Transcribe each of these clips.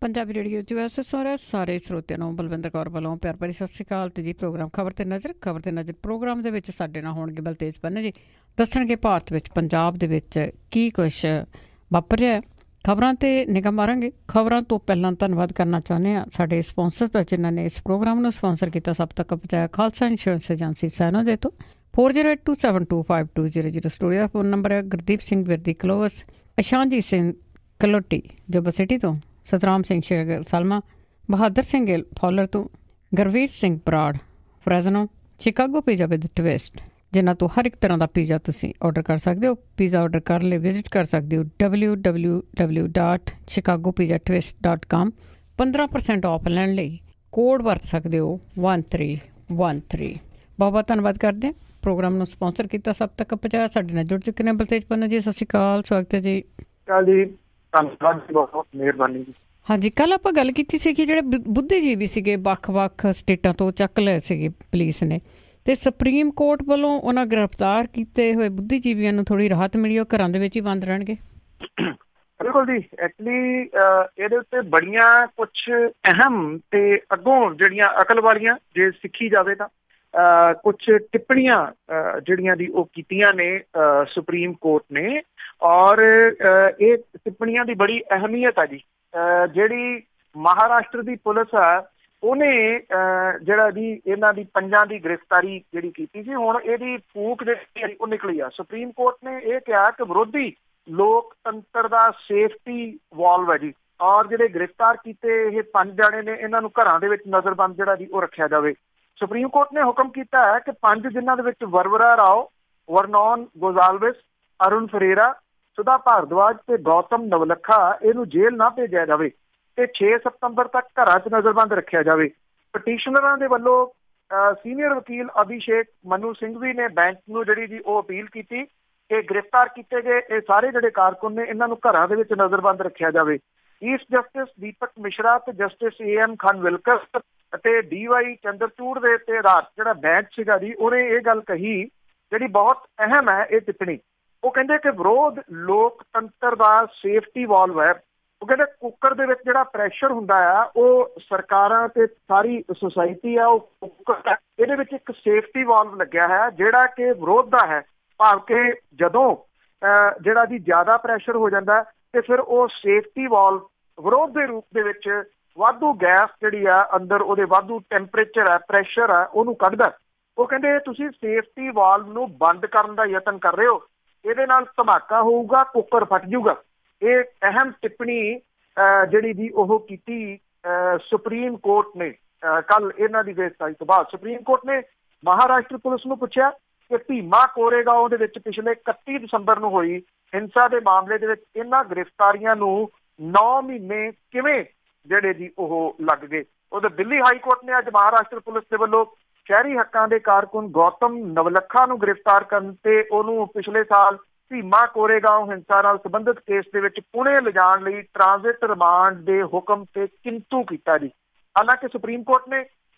Punjabi radio 'ਚ ਵੈਸੇ ਸਾਰੇ ਸਰੋਤਿਆਂ ਨੂੰ ਬਲਵਿੰਦਰ ਕੌਰ ਵੱਲੋਂ ਪਿਆਰ ਭਰੀ ਸਤਿ ਸ਼੍ਰੀ ਅਕਾਲ। ਤੇ ਜੀ ਪ੍ਰੋਗਰਾਮ ਖਬਰ ਤੇ ਨਜ਼ਰ ਪ੍ਰੋਗਰਾਮ ਦੇ ਵਿੱਚ ਸਾਡੇ ਨਾਲ ਹੋਣਗੇ ਬਲਤੇਜ ਪੰਨੂ ਜੀ। ਦੱਸਣਗੇ ਭਾਰਤ ਵਿੱਚ ਪੰਜਾਬ ਦੇ ਵਿੱਚ ਕੀ ਕੁਛ ਵਾਪਰ ਰਿਹਾ। ਖਬਰਾਂ ਤੇ ਨਿਗਾਹ ਮਾਰਾਂਗੇ। ਖਬਰਾਂ ਤੋਂ ਪਹਿਲਾਂ ਧੰਨਵਾਦ ਕਰਨਾ ਚਾਹੁੰਦੇ ਹਾਂ ਸਾਡੇ ਸਪੋਂਸਰ ਦਾ, ਜਿਨ੍ਹਾਂ ਨੇ ਇਸ ਪ੍ਰੋਗਰਾਮ ਨੂੰ ਸਪੋਂਸਰ ਕੀਤਾ। ਸਭ ਤੱਕ ਪਹੁੰਚਾਇਆ ਖਾਲਸਾ ਇੰਸ਼ੋਰੈਂਸ ਏਜੰਸੀ ਸੈਨੋ ਦੇ ਤੋਂ 4082725200 ਸਟੂਡੀਓ ਦਾ ਫੋਨ ਨੰਬਰ ਹੈ। ਗੁਰਦੀਪ ਸਿੰਘ ਵਿਰਦੀ ਕਲੋਵਸ, ਅਸ਼ਾਨਜੀਤ ਸਿੰਘ ਕਲੋਟੀ ਜੋਬਾ ਸਿਟੀ ਤੋਂ, ਸਤਰਾਮ ਸਿੰਘ ਸ਼ੇਰਗਿੱਲ ਸਲਮਾ, ਬਹਾਦਰ ਸਿੰਘ ਗਿੱਲ ਫੌਲਰ ਤੋਂ, Gurveer Singh Brar Fresno, Chicago pizza with twist, ਜਿਨ੍ਹਾਂ ਤੋਂ ਹਰ ਇੱਕ ਤਰ੍ਹਾਂ ਦਾ ਪੀਜ਼ਾ ਤੁਸੀਂ ਆਰਡਰ ਕਰ ਸਕਦੇ ਹੋ। ਪੀਜ਼ਾ ਆਰਡਰ ਕਰਨ ਲਈ ਵਿਜ਼ਿਟ ਕਰ ਸਕਦੇ ਹੋ www.chicagopizzatwist.com। 15% ਆਫ ਲੈਣ ਲਈ ਕੋਡ ਵਰਤ ਸਕਦੇ ਹੋ 1313। ਬਹੁਤ ਬਹੁਤ ਧੰਨਵਾਦ ਕਰਦੇ ਹਾਂ। ਪ੍ਰੋਗਰਾਮ ਨੂੰ ਸਪੋਂਸਰ ਕੀਤਾ, ਸਭ ਤੱਕ ਪਹੁੰਚਾਇਆ। ਸਾਡੇ ਨਾਲ ਜੁੜ ਚੁੱਕੇ ਨੇ ਬਲਤੇਜ ਪੰਨੂ ਜੀ। ਸਤਿ ਸ਼੍ਰੀ ਅਕਾਲ, ਸਵਾਗਤ ਹੈ ਜੀ। ਧੰਨਵਾਦ ਜੀ, ਬਹੁਤ ਮਿਹਰਬਾਨੀ ਜੀ। ਹਾਂਜੀ, ਕੱਲ੍ਹ ਆਪਾਂ ਗੱਲ ਕੀਤੀ ਸੀ ਕਿ ਜਿਹੜੇ ਬੁੱਧੀਜੀਵੀ ਸੀਗੇ ਵੱਖ-ਵੱਖ ਸਟੇਟਾਂ ਤੋਂ ਚੱਕ ਲਏ ਸੀਗੇ ਪੁਲਿਸ ਨੇ, ਤੇ ਸੁਪਰੀਮ ਕੋਰਟ ਵੱਲੋਂ ਉਹਨਾਂ ਗ੍ਰਿਫਤਾਰ ਕੀਤੇ ਹੋਏ ਬੁੱਧੀਜੀਵੀਆਂ ਨੂੰ ਥੋੜ੍ਹੀ ਰਾਹਤ ਮਿਲੀ। ਉਹ ਘਰਾਂ ਦੇ ਵਿੱਚ ਹੀ ਬੰਦ ਰਹਿਣਗੇ। ਬਿਲਕੁਲ ਜੀ। ਐਕਚੁਅਲੀ ਇਹਦੇ ਉੱਤੇ ਬੜੀਆਂ ਕੁਛ ਅਹਿਮ ਤੇ ਅੱਗੋਂ ਜਿਹੜੀਆਂ ਅਕਲ ਵਾਲੀਆਂ, ਜੇ ਸਿੱਖੀ ਜਾਵੇ ਤਾਂ ਕੁਛ ਟਿੱਪਣੀਆਂ ਜਿਹੜੀਆਂ ਦੀ ਉਹ ਕੀਤੀਆਂ ਨੇ ਸੁਪਰੀਮ ਕੋਰਟ ਨੇ, ਔਰ ਇਹ ਟਿੱਪਣੀਆਂ ਦੀ ਬੜੀ ਅਹਿਮੀਅਤ ਆ ਜੀ। ਜਿਹੜੀ ਮਹਾਰਾਸ਼ਟਰ ਦੀ ਪੁਲਿਸ ਆ, ਉਹਨੇ ਜਿਹੜਾ ਜੀ ਇਹਨਾਂ ਦੀ 5 ਦੀ ਗ੍ਰਿਫਤਾਰੀ ਜਿਹੜੀ ਕੀਤੀ ਸੀ, ਹੁਣ ਇਹਦੀ ਫੂਕ ਜਿਹੜੀ ਉਹ ਨਿਕਲੀ ਆ। ਸੁਪਰੀਮ ਕੋਰਟ ਨੇ ਇਹ ਕਿਹਾ ਕਿ ਵਿਰੋਧੀ ਲੋਕਤੰਤਰ ਦਾ ਸੇਫਟੀ ਵਾਲਵ ਹੈ ਜੀ, ਔਰ ਜਿਹੜੇ ਗ੍ਰਿਫਤਾਰ ਕੀਤੇ ਇਹ 5 ਜਾਣੇ ਨੇ, ਇਹਨਾਂ ਨੂੰ ਘਰਾਂ ਦੇ ਵਿੱਚ ਨਜ਼ਰਬੰਦ ਜਿਹੜਾ ਜੀ ਉਹ ਰੱਖਿਆ ਜਾਵੇ। ਸੁਪਰੀਮ ਕੋਰਟ ਨੇ ਹੁਕਮ ਕੀਤਾ ਹੈ ਕਿ 5 ਜਿਨ੍ਹਾਂ ਦੇ ਵਿੱਚ ਵਰਵਰਾ ਰਾਓ, ਵਰਨੌਨ ਗੋਜ਼ਾਲਵਿਸ, ਅਰੁਣ ਫਰੇਰਾ, ਸੁਧਾ ਭਾਰਦਵਾਜ ਤੇ ਗੌਤਮ ਨਵਲਖਾ ਇਹਨੂੰ ਜੇਲ੍ਹ ਨਾ ਭੇਜਿਆ ਜਾਵੇ ਤੇ 6 ਸਤੰਬਰ ਤੱਕ ਘਰਾਂ 'ਚ ਨਜ਼ਰਬੰਦ ਰੱਖਿਆ ਜਾਵੇ। ਪਟੀਸ਼ਨਰਾਂ ਦੇ ਵੱਲੋਂ ਸੀਨੀਅਰ ਵਕੀਲ ਅਭਿਸ਼ੇਕ ਮਨੂ ਸਿੰਘਵੀ ਨੇ ਬੈਂਚ ਨੂੰ ਜਿਹੜੀ ਜੀ ਉਹ ਅਪੀਲ ਕੀਤੀ ਕਿ ਗ੍ਰਿਫਤਾਰ ਕੀਤੇ ਗਏ ਇਹ ਸਾਰੇ ਜਿਹੜੇ ਕਾਰਕੁਨ ਨੇ, ਇਹਨਾਂ ਨੂੰ ਘਰਾਂ ਦੇ ਵਿੱਚ ਨਜ਼ਰਬੰਦ ਰੱਖਿਆ ਜਾਵੇ। ਚੀਫ ਜਸਟਿਸ ਦੀਪਕ ਮਿਸ਼ਰਾ ਤੇ ਜਸਟਿਸ AM ਖਾਨਵਿਲਕਰ ਅਤੇ DY ਚੰਦਰਚੂੜ ਦੇ ਤੇ ਰਾਤ ਜਿਹੜਾ ਬੈਂਚ ਸੀਗਾ ਜੀ, ਉਹਨੇ ਇਹ ਗੱਲ ਕਹੀ ਜਿਹੜੀ ਬਹੁਤ ਅਹਿਮ ਹੈ। ਇਹ ਟਿੱਪਣੀ ਉਹ ਕਹਿੰਦੇ ਕਿ ਵਿਰੋਧ ਲੋਕਤੰਤਰ ਦਾ ਸੇਫਟੀ ਵਾਲਵ ਹੈ। ਉਹ ਕਹਿੰਦੇ ਕੁੱਕਰ ਦੇ ਵਿੱਚ ਜਿਹੜਾ ਪ੍ਰੈਸ਼ਰ ਹੁੰਦਾ ਆ, ਉਹ ਸਰਕਾਰਾਂ ਤੇ ਸਾਰੀ ਸੁਸਾਇਟੀ ਆ, ਉਹ ਕੁੱਕਰ ਇਹਦੇ ਵਿੱਚ ਇੱਕ ਸੇਫਟੀ ਵਾਲਵ ਲੱਗਿਆ ਹੈ ਜਿਹੜਾ ਕਿ ਵਿਰੋਧ ਦਾ ਹੈ। ਭਾਵ ਕਿ ਜਦੋਂ ਜਿਹੜਾ ਜੀ ਜ਼ਿਆਦਾ ਪ੍ਰੈਸ਼ਰ ਹੋ ਜਾਂਦਾ ਤੇ ਫਿਰ ਉਹ ਸੇਫਟੀ ਵਾਲਵ ਵਿਰੋਧ ਦੇ ਰੂਪ ਦੇ ਵਿੱਚ ਵਾਧੂ ਗੈਸ ਜਿਹੜੀ ਆ ਅੰਦਰ, ਉਹਦੇ ਵਾਧੂ ਟੈਂਪਰੇਚਰ ਹੈ, ਪ੍ਰੈਸ਼ਰ ਹੈ, ਉਹਨੂੰ ਕੱਢਦਾ। ਉਹ ਕਹਿੰਦੇ ਤੁਸੀਂ ਸੇਫਟੀ ਵਾਲਵ ਨੂੰ ਬੰਦ ਕਰਨ ਦਾ ਯਤਨ ਕਰ ਰਹੇ ਹੋ, ਇਹਦੇ ਨਾਲ ਧਮਾਕਾ ਹੋਊਗਾ, ਕੁੱਕਰ ਫਟ ਜਾਊਗਾ। ਇਹ ਅਹਿਮ ਟਿੱਪਣੀ ਜਿਹੜੀ ਜੀ ਉਹ ਕੀਤੀ ਸੁਪਰੀਮ ਕੋਰਟ ਨੇ ਕੱਲ ਇਹਨਾਂ ਦੀ ਗ੍ਰਿਫਤਾਰੀ ਤੋਂ ਬਾਅਦ। ਸੁਪਰੀਮ ਕੋਰਟ ਨੇ ਮਹਾਰਾਸ਼ਟਰ ਪੁਲਿਸ ਨੂੰ ਪੁੱਛਿਆ ਕਿ ਭੀਮਾ ਕੋਰੇਗਾਂਵ ਦੇ ਵਿੱਚ ਪਿਛਲੇ 31 ਦਸੰਬਰ ਨੂੰ ਹੋਈ ਹਿੰਸਾ ਦੇ ਮਾਮਲੇ ਦੇ ਵਿੱਚ ਇਹਨਾਂ ਗ੍ਰਿਫਤਾਰੀਆਂ ਨੂੰ 9 ਮਹੀਨੇ ਕਿਵੇਂ ਜਿਹੜੇ ਜੀ ਉਹ ਲੱਗ ਗਏ। ਉਹਦੇ ਦਿੱਲੀ ਹਾਈ ਕੋਰਟ ਨੇ ਅੱਜ ਮਹਾਰਾਸ਼ਟਰ ਪੁਲਿਸ ਦੇ ਵੱਲੋਂ ਸ਼ਹਿਰੀ ਹੱਕਾਂ ਦੇ ਕਾਰਕੁਨ ਗੌਤਮ ਨਵਲਖਾ ਨੂੰ ਗ੍ਰਿਫਤਾਰ ਕਰਨ ਤੇ ਉਹਨੂੰ ਪਿਛਲੇ ਸਾਲ ਭੀਮਾ ਕੋਰੇਗਾਂਵ ਹਿੰਸਾ ਨਾਲ ਸੰਬੰਧਿਤ ਕੇਸ ਦੇ ਵਿੱਚ ਪੁਣੇ ਲਿਜਾਣ ਲਈ ਟ੍ਰਾਂਜ਼ਿਟ ਰਿਮਾਂਡ ਦੇ ਹੁਕਮ ਤੇ ਕਿੰਤੂ ਕੀਤਾ ਜੀ। ਹਾਲਾਂਕਿ ਸੁਪਰੀਮ ਕੋਰਟ ਨੇ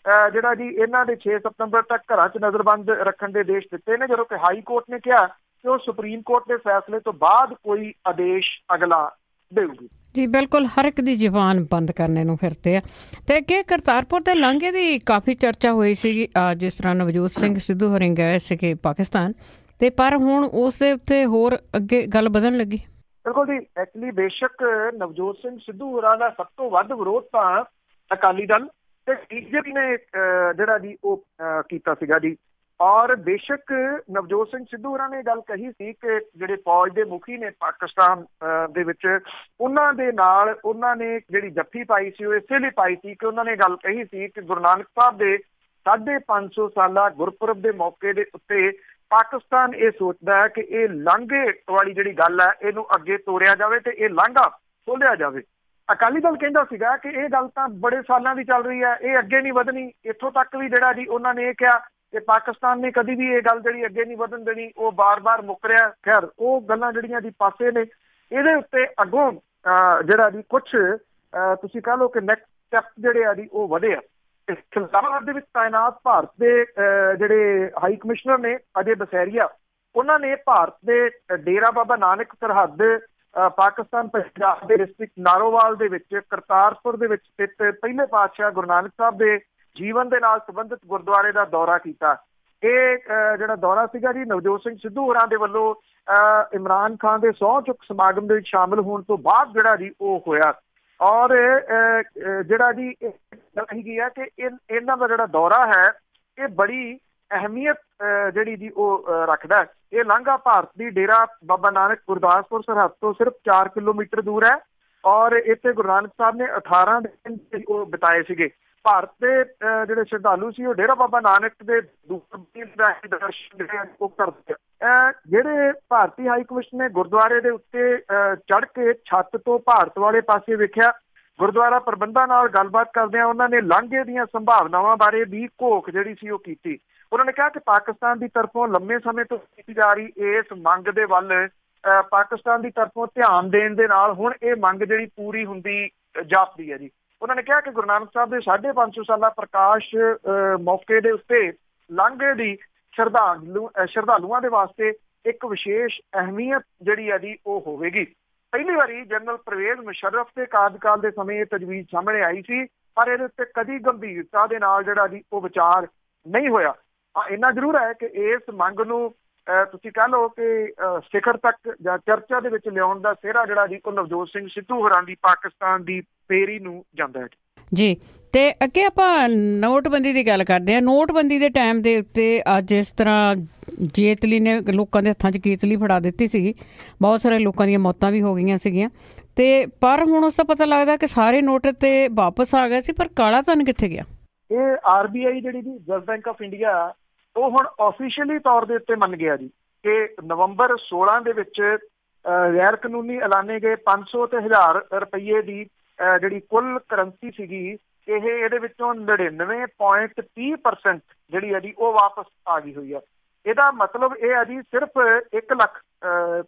ਜਿਹੜਾ ਜੀ ਇਹਨਾਂ ਦੇ 6 ਸਤੰਬਰ ਤੱਕ ਘਰਾਂ 'ਚ ਨਜ਼ਰਬੰਦ ਰੱਖਣ ਦੇ ਆਦੇਸ਼ ਦਿੱਤੇ ਨੇ, ਜਦੋਂ ਕਿ ਹਾਈ ਕੋਰਟ ਨੇ ਕਿਹਾ ਕਿ ਉਹ ਸੁਪਰੀਮ ਕੋਰਟ ਦੇ ਫੈਸਲੇ ਤੋਂ ਬਾਅਦ ਕੋਈ ਆਦੇਸ਼ ਅਗਲਾ ਦੇਊਗੀ। ਜੀ ਬਿਲਕੁਲ, ਹਰ ਇੱਕ ਦੀ ਜ਼ੁਬਾਨ ਬੰਦ ਕਰਨੇ ਨੂੰ ਫਿਰਦੇ ਆ। ਤੇ ਅੱਗੇ ਕਰਤਾਰਪੁਰ ਦੇ ਲਾਂਘੇ ਦੀ ਕਾਫੀ ਚਰਚਾ ਹੋਈ ਸੀ, ਜਿਸ ਤਰ੍ਹਾਂ ਨਵਜੋਤ ਸਿੰਘ ਸਿੱਧੂ ਹੋਰੀ ਗਏ ਸੀਗੇ ਪਾਕਿਸਤਾਨ, ਤੇ ਪਰ ਹੁਣ ਉਸ ਦੇ ਉੱਤੇ ਹੋਰ ਅੱਗੇ ਗੱਲ ਵਧਣ ਲੱਗੀ। ਬਿਲਕੁਲ ਜੀ। ਐਕਚੁਅਲੀ ਬੇਸ਼ੱਕ ਨਵਜੋਤ ਸਿੰਘ ਸਿੱਧੂ ਹੋਰਾਂ ਦਾ ਸਭ ਤੋਂ ਵੱਧ ਵਿਰੋਧ ਤਾਂ ਅਕਾਲੀ ਦਲ ਤੇ BJP ਨੇ ਜਿਹੜਾ ਜੀ ਉਹ ਕੀਤਾ ਸੀਗਾ ਜੀ, ਔਰ ਬੇਸ਼ੱਕ ਨਵਜੋਤ ਸਿੰਘ ਸਿੱਧੂ ਹੋਰਾਂ ਨੇ ਗੱਲ ਕਹੀ ਸੀ ਕਿ ਜਿਹੜੇ ਫੌਜ ਦੇ ਮੁਖੀ ਨੇ ਪਾਕਿਸਤਾਨ ਦੇ ਵਿੱਚ, ਉਹਨਾਂ ਦੇ ਨਾਲ ਉਹਨਾਂ ਨੇ ਜਿਹੜੀ ਜੱਫੀ ਪਾਈ ਸੀ ਉਹ ਇਸੇ ਲਈ ਪਾਈ ਸੀ ਕਿ ਉਹਨਾਂ ਨੇ ਗੱਲ ਕਹੀ ਸੀ ਕਿ ਗੁਰੂ ਨਾਨਕ ਸਾਹਿਬ ਦੇ 550 ਸਾਲਾ ਗੁਰਪੁਰਬ ਦੇ ਮੌਕੇ ਦੇ ਉੱਤੇ ਪਾਕਿਸਤਾਨ ਇਹ ਸੋਚਦਾ ਹੈ ਕਿ ਇਹ ਲਾਂਘੇ ਵਾਲੀ ਜਿਹੜੀ ਗੱਲ ਹੈ ਇਹਨੂੰ ਅੱਗੇ ਤੋਰਿਆ ਜਾਵੇ ਤੇ ਇਹ ਲਾਂਘਾ ਖੋਲਿਆ ਜਾਵੇ। ਅਕਾਲੀ ਦਲ ਕਹਿੰਦਾ ਸੀਗਾ ਕਿ ਇਹ ਗੱਲ ਤਾਂ ਬੜੇ ਸਾਲਾਂ ਦੀ ਚੱਲ ਰਹੀ ਹੈ, ਇਹ ਅੱਗੇ ਨਹੀਂ ਵਧਣੀ। ਇੱਥੋਂ ਤੱਕ ਵੀ ਜਿਹੜਾ ਜੀ ਉਹਨਾਂ ਨੇ ਇਹ ਕਿਹਾ ਕਿ ਪਾਕਿਸਤਾਨ ਨੇ ਕਦੀ ਵੀ ਇਹ ਗੱਲ ਜਿਹੜੀ ਅੱਗੇ ਨਹੀਂ ਵਧਣ ਦੇਣੀ, ਉਹ ਬਾਰ-ਬਾਰ ਮੁੱਕਰਿਆ। ਖੈਰ ਉਹ ਗੱਲਾਂ ਜਿਹੜੀਆਂ ਜੀ ਪਾਸੇ ਨੇ। ਇਹਦੇ ਉੱਤੇ ਅੱਗੋਂ ਜਿਹੜਾ ਜੀ ਕੁਛ ਤੁਸੀਂ ਕਹਿ ਲਓ ਕਿ ਨੈਕਸਟ ਸਟੈਪ ਜਿਹੜੇ ਆ ਜੀ ਉਹ ਵਧੇ ਆ। ਇਸਲਾਮਾਬਾਦ ਦੇ ਵਿੱਚ ਤਾਇਨਾਤ ਭਾਰਤ ਦੇ ਜਿਹੜੇ ਹਾਈ ਕਮਿਸ਼ਨਰ ਨੇ ਅਜੇ ਬਸੈਰੀਆ, ਉਹਨਾਂ ਨੇ ਭਾਰਤ ਦੇ ਡੇਰਾ ਬਾਬਾ ਨਾਨਕ ਸਰਹੱਦ ਪਾਕਿਸਤਾਨ ਪੰਜਾਬ ਦੇ ਡਿਸਟ੍ਰਿਕਟ ਨਾਰੋਵਾਲ ਦੇ ਵਿੱਚ ਕਰਤਾਰਪੁਰ ਦੇ ਵਿੱਚ ਸਥਿਤ ਪਹਿਲੇ ਪਾਤਸ਼ਾਹ ਗੁਰੂ ਨਾਨਕ ਸਾਹਿਬ ਦੇ ਜੀਵਨ ਦੇ ਨਾਲ ਸੰਬੰਧਿਤ ਗੁਰਦੁਆਰੇ ਦਾ ਦੌਰਾ ਕੀਤਾ। ਇਹ ਜਿਹੜਾ ਦੌਰਾ ਸੀਗਾ ਜੀ ਨਵਜੋਤ ਸਿੰਘ ਸਿੱਧੂ ਹੋਰਾਂ ਦੇ ਵੱਲੋਂ ਇਮਰਾਨ ਖਾਨ ਦੇ ਸਹੁੰ ਚੁੱਕ ਸਮਾਗਮ ਦੇ ਵਿੱਚ ਸ਼ਾਮਿਲ ਹੋਣ ਤੋਂ ਬਾਅਦ ਜਿਹੜਾ ਜੀ ਉਹ ਹੋਇਆ। ਔਰ ਜਿਹੜਾ ਜੀ ਹੈਗੀ ਹੈ ਕਿ ਇਹਨਾਂ ਦਾ ਜਿਹੜਾ ਦੌਰਾ ਹੈ ਇਹ ਬੜੀ ਅਹਿਮੀਅਤ ਜਿਹੜੀ ਜੀ ਉਹ ਰੱਖਦਾ। ਇਹ ਲਾਂਘਾ ਭਾਰਤ ਦੀ ਡੇਰਾ ਬਾਬਾ ਨਾਨਕ ਗੁਰਦਾਸਪੁਰ ਸਰਹੱਦ ਤੋਂ ਸਿਰਫ 4 ਕਿਲੋਮੀਟਰ ਦੂਰ ਹੈ। ਔਰ ਇੱਥੇ ਗੁਰੂ ਨਾਨਕ ਸਾਹਿਬ ਨੇ 18 ਦਿਨ ਉਹ ਬਿਤਾਏ ਸੀਗੇ। ਭਾਰਤ ਦੇ ਜਿਹੜੇ ਸ਼ਰਧਾਲੂ ਸੀ ਉਹ ਡੇਰਾ ਬਾਬਾ ਨਾਨਕ ਦੇ ਦਰਸ਼ਨ ਉਹ ਕਰਦੇ। ਜਿਹੜੇ ਭਾਰਤੀ ਹਾਈ ਕਮਿਸ਼ਨ ਨੇ ਗੁਰਦੁਆਰੇ ਦੇ ਉੱਤੇ ਚੜ੍ਹ ਕੇ ਛੱਤ ਤੋਂ ਭਾਰਤ ਵਾਲੇ ਪਾਸੇ ਵੇਖਿਆ। ਗੁਰਦੁਆਰਾ ਪ੍ਰਬੰਧਾਂ ਨਾਲ ਗੱਲਬਾਤ ਕਰਦਿਆਂ ਉਹਨਾਂ ਨੇ ਲਾਂਘੇ ਦੀਆਂ ਸੰਭਾਵਨਾਵਾਂ ਬਾਰੇ ਵੀ ਘੋਖ ਜਿਹੜੀ ਸੀ ਉਹ ਕੀਤੀ। ਉਹਨਾਂ ਨੇ ਕਿਹਾ ਕਿ ਪਾਕਿਸਤਾਨ ਦੀ ਤਰਫੋਂ ਲੰਮੇ ਸਮੇਂ ਤੋਂ ਕੀਤੀ ਜਾ ਰਹੀ ਇਸ ਮੰਗ ਦੇ ਵੱਲ ਪਾਕਿਸਤਾਨ ਦੀ ਤਰਫੋਂ ਧਿਆਨ ਦੇਣ ਦੇ ਨਾਲ ਹੁਣ ਇਹ ਮੰਗ ਜਿਹੜੀ ਪੂਰੀ ਹੁੰਦੀ ਜਾਪਦੀ ਹੈ ਜੀ। ਉਹਨਾਂ ਨੇ ਕਿਹਾ ਕਿ ਗੁਰੂ ਨਾਨਕ ਸਾਹਿਬ ਦੇ 550 ਸਾਲਾ ਪ੍ਰਕਾਸ਼ ਮੌਕੇ ਦੇ ਉੱਤੇ ਲਾਂਘੇ ਦੀ ਸ਼ਰਧਾਲੂਆਂ ਦੇ ਵਾਸਤੇ ਇੱਕ ਵਿਸ਼ੇਸ਼ ਅਹਿਮੀਅਤ ਜਿਹੜੀ ਹੈ ਜੀ ਉਹ ਹੋਵੇਗੀ। ਪਹਿਲੀ ਵਾਰੀ ਜਨਰਲ ਪਰਵੇਜ਼ ਮੁਸ਼ਰਫ ਦੇ ਕਾਰਜਕਾਲ ਦੇ ਸਮੇਂ ਇਹ ਤਜਵੀਜ਼ ਸਾਹਮਣੇ ਆਈ ਸੀ, ਪਰ ਇਹਦੇ ਉੱਤੇ ਕਦੀ ਗੰਭੀਰਤਾ ਦੇ ਨਾਲ ਜਿਹੜਾ ਜੀ ਉਹ ਵਿਚਾਰ ਨਹੀਂ ਹੋਇਆ। ਇੰਨਾ ਜ਼ਰੂਰ ਹੈ ਕਿ ਇਸ ਮੰਗ ਨੂੰ ਤੁਸੀਂ ਕਹਿ ਲਓ ਕਿ ਸਿਖਰ ਤੱਕ ਜਾਂ ਚਰਚਾ ਦੇ ਵਿੱਚ ਲਿਆਉਣ ਦਾ ਸਿਹਰਾ ਜਿਹੜਾ ਜੀ ਉਹ ਨਵਜੋਤ ਸਿੰਘ ਸਿੱਧੂ ਹੋਰਾਂ ਦੀ ਪਾਕਿਸਤਾਨ ਦੀ ਪੇਰੀ ਨੂੰ ਜਾਂਦਾ ਹੈ ਜੀ। ਤੇ ਅੱਗੇ ਆਪਾਂ ਨੋਟਬੰਦੀ ਦੀ ਗੱਲ ਕਰਦੇ ਹਾਂ। ਨੋਟਬੰਦੀ ਦੇ ਟਾਈਮ ਦੇ ਉੱਤੇ ਅੱਜ ਇਸ ਤਰ੍ਹਾਂ ਜੇਤਲੀ ਨੇ ਲੋਕਾਂ ਦੇ ਹੱਥਾਂ 'ਚ ਕੀਤਲੀ ਫੜਾ ਦਿੱਤੀ ਸੀਗੀ, ਬਹੁਤ ਸਾਰੇ ਲੋਕਾਂ ਦੀਆਂ ਮੌਤਾਂ ਵੀ ਹੋ ਗਈਆਂ ਸੀਗੀਆਂ। ਤੇ ਪਰ ਹੁਣ ਉਸ ਦਾ ਪਤਾ ਲੱਗਦਾ ਕਿ ਸਾਰੇ ਨੋਟ ਤੇ ਵਾਪਸ ਆ ਗਏ ਸੀ, ਪਰ ਕਾਲਾ ਧਨ ਕਿੱਥੇ ਗਿਆ? ਇਹ RBI ਜਿਹੜੀ ਜੀ ਰਿਜ਼ਰਵ ਬੈਂਕ ਆਫ ਇੰਡੀਆ ਉਹ ਹੁਣ ਆਫੀਸ਼ੀਅਲੀ ਤੌਰ ਦੇ ਉੱਤੇ ਮੰਨ ਗਿਆ ਜੀ ਕਿ ਨਵੰਬਰ 16 ਦੇ ਵਿੱਚ ਗੈਰ ਕਾਨੂੰਨੀ ਐਲਾਨੇ ਗਏ 500 ਤੇ 1000 ਰੁਪਈਏ ਦੀ ਜਿਹੜੀ ਕੁੱਲ ਕਰੰਸੀ ਸੀਗੀ ਇਹਦੇ ਵਿੱਚੋਂ 99.30% ਜਿਹੜੀ ਹੈ ਜੀ ਉਹ ਵਾਪਸ ਆ ਗਈ ਹੋਈ ਹੈ। ਇਹਦਾ ਮਤਲਬ ਇਹ ਹੈ ਜੀ ਸਿਰਫ 1 ਲੱਖ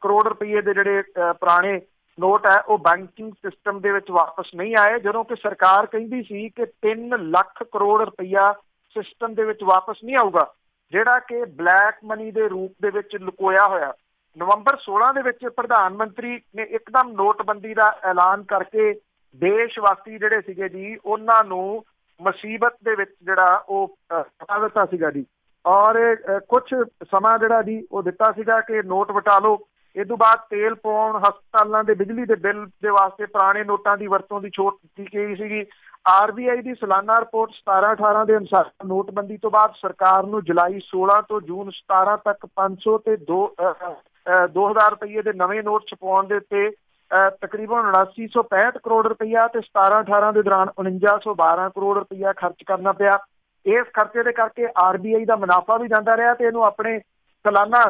ਕਰੋੜ ਰੁਪਈਏ ਦੇ ਜਿਹੜੇ ਪੁਰਾਣੇ ਨੋਟ ਹੈ ਉਹ ਬੈਂਕਿੰਗ ਸਿਸਟਮ ਦੇ ਵਿੱਚ ਵਾਪਸ ਨਹੀਂ ਆਏ, ਜਦੋਂ ਕਿ ਸਰਕਾਰ ਕਹਿੰਦੀ ਸੀ ਕਿ 3 ਲੱਖ ਕਰੋੜ ਰੁਪਈਆ ਸਿਸਟਮ ਦੇ ਵਿੱਚ ਵਾਪਸ ਨਹੀਂ ਆਊਗਾ, ਜਿਹੜਾ ਕਿ ਬਲੈਕ ਮਨੀ ਦੇ ਰੂਪ ਦੇ ਵਿੱਚ ਲੁਕੋਇਆ ਹੋਇਆ। ਨਵੰਬਰ 16 ਦੇ ਵਿੱਚ ਪ੍ਰਧਾਨ ਮੰਤਰੀ ਨੇ ਇੱਕਦਮ ਨੋਟਬੰਦੀ ਦਾ ਐਲਾਨ ਕਰਕੇ ਦੇਸ਼ ਵਾਸੀ ਜਿਹੜੇ ਸੀਗੇ ਜੀ ਉਹਨਾਂ ਨੂੰ ਮੁਸੀਬਤ ਦੇ ਵਿੱਚ ਜਿਹੜਾ ਉਹ ਪਾ ਦਿੱਤਾ ਸੀਗਾ ਜੀ। ਔਰ ਕੁਛ ਸਮਾਂ ਜਿਹੜਾ ਜੀ ਉਹ ਦਿੱਤਾ ਸੀਗਾ ਕਿ ਨੋਟ ਵਟਾ ਲਓ। ਇਹ ਤੋਂ ਬਾਅਦ ਤੇਲ ਪਾਉਣ, ਹਸਪਤਾਲਾਂ ਦੇ ਬਿਜਲੀ ਦੇ ਬਿੱਲ ਦੇ ਵਾਸਤੇ ਪੁਰਾਣੇ ਨੋਟਾਂ ਦੀ ਵਰਤੋਂ ਦੀ ਛੋਟ ਦਿੱਤੀ ਗਈ ਸੀਗੀ। RBI ਦੀ ਸਾਲਾਨਾ ਰਿਪੋਰਟ 17-18 ਦੇ ਅਨੁਸਾਰ ਨੋਟਬੰਦੀ ਤੋਂ ਬਾਅਦ ਸਰਕਾਰ ਨੂੰ ਜੁਲਾਈ 16 ਤੋਂ ਜੂਨ 17 ਤੱਕ 500 ਤੇ 2000 ਰੁਪਈਏ ਦੇ ਨਵੇਂ ਨੋਟ ਛਪਾਉਣ ਦੇ ਉੱਤੇ ਤਕਰੀਬਨ 7965 ਕਰੋੜ ਰੁਪਈਆ ਤੇ 17-18 ਦੇ ਦੌਰਾਨ 4912 ਕਰੋੜ ਰੁਪਈਆ ਖਰਚ ਕਰਨਾ ਪਿਆ। ਇਸ ਖਰਚੇ ਦੇ ਕਰਕੇ RBI ਦਾ ਮੁਨਾਫਾ ਵੀ ਜਾਂਦਾ ਰਿਹਾ ਤੇ ਇਹਨੂੰ ਆਪਣੇ ਸਾਲਾਨਾ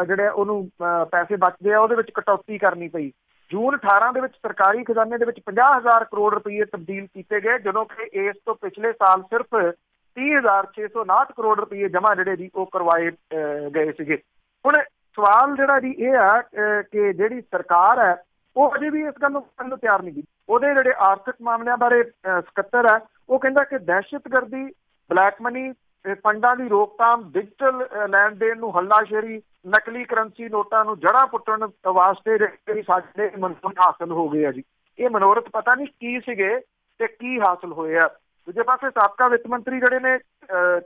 ਜਿਹੜੇ ਉਹਨੂੰ ਪੈਸੇ ਬਚਦੇ ਆ ਉਹਦੇ ਵਿੱਚ ਕਟੌਤੀ ਕਰਨੀ ਪਈ। ਜੂਨ 18 ਦੇ ਵਿੱਚ ਸਰਕਾਰੀ ਖਜ਼ਾਨੇ ਦੇ ਵਿੱਚ 50,000 ਕਰੋੜ ਰੁਪਈਏ ਤਬਦੀਲ ਕੀਤੇ ਗਏ, ਜਦੋਂ ਕਿ ਇਸ ਤੋਂ ਪਿਛਲੇ ਸਾਲ ਸਿਰਫ 30,659 ਕਰੋੜ ਰੁਪਈਏ ਜਮ੍ਹਾਂ ਜਿਹੜੇ ਜੀ ਉਹ ਕਰਵਾਏ ਗਏ ਸੀਗੇ। ਹੁਣ ਸਵਾਲ ਜਿਹੜਾ ਜੀ ਇਹ ਆ ਕਿ ਜਿਹੜੀ ਸਰਕਾਰ ਹੈ ਉਹ ਅਜੇ ਵੀ ਇਸ ਗੱਲ ਨੂੰ ਕਰਨ ਨੂੰ ਤਿਆਰ ਨਹੀਂ ਗੀ। ਉਹਦੇ ਜਿਹੜੇ ਆਰਥਿਕ ਮਾਮਲਿਆਂ ਬਾਰੇ ਸਕੱਤਰ ਹੈ ਉਹ ਕਹਿੰਦਾ ਕਿ ਦਹਿਸ਼ਤਗਰਦੀ, ਬਲੈਕ ਮਨੀ, ਫੰਡਾਂ ਦੀ ਰੋਕਥਾਮ, ਡਿਜੀਟਲ ਲੈਣ ਦੇਣ ਨੂੰ ਹੱਲਾਸ਼ੇਰੀ, ਨਕਲੀ ਕਰੰਸੀ ਨੋਟਾਂ ਨੂੰ ਜੜ੍ਹਾਂ ਪੁੱਟਣ ਵਾਸਤੇ ਜਿਹੜੀ ਸਾਡੇ ਮਨੋਰਥ ਹਾਸਲ ਹੋ ਗਏ ਆ ਜੀ। ਇਹ ਮਨੋਰਥ ਪਤਾ ਨਹੀਂ ਕੀ ਸੀਗੇ ਤੇ ਕੀ ਹਾਸਲ ਹੋਏ ਆ। ਦੂਜੇ ਪਾਸੇ ਸਾਬਕਾ ਵਿੱਤ ਮੰਤਰੀ ਜਿਹੜੇ ਨੇ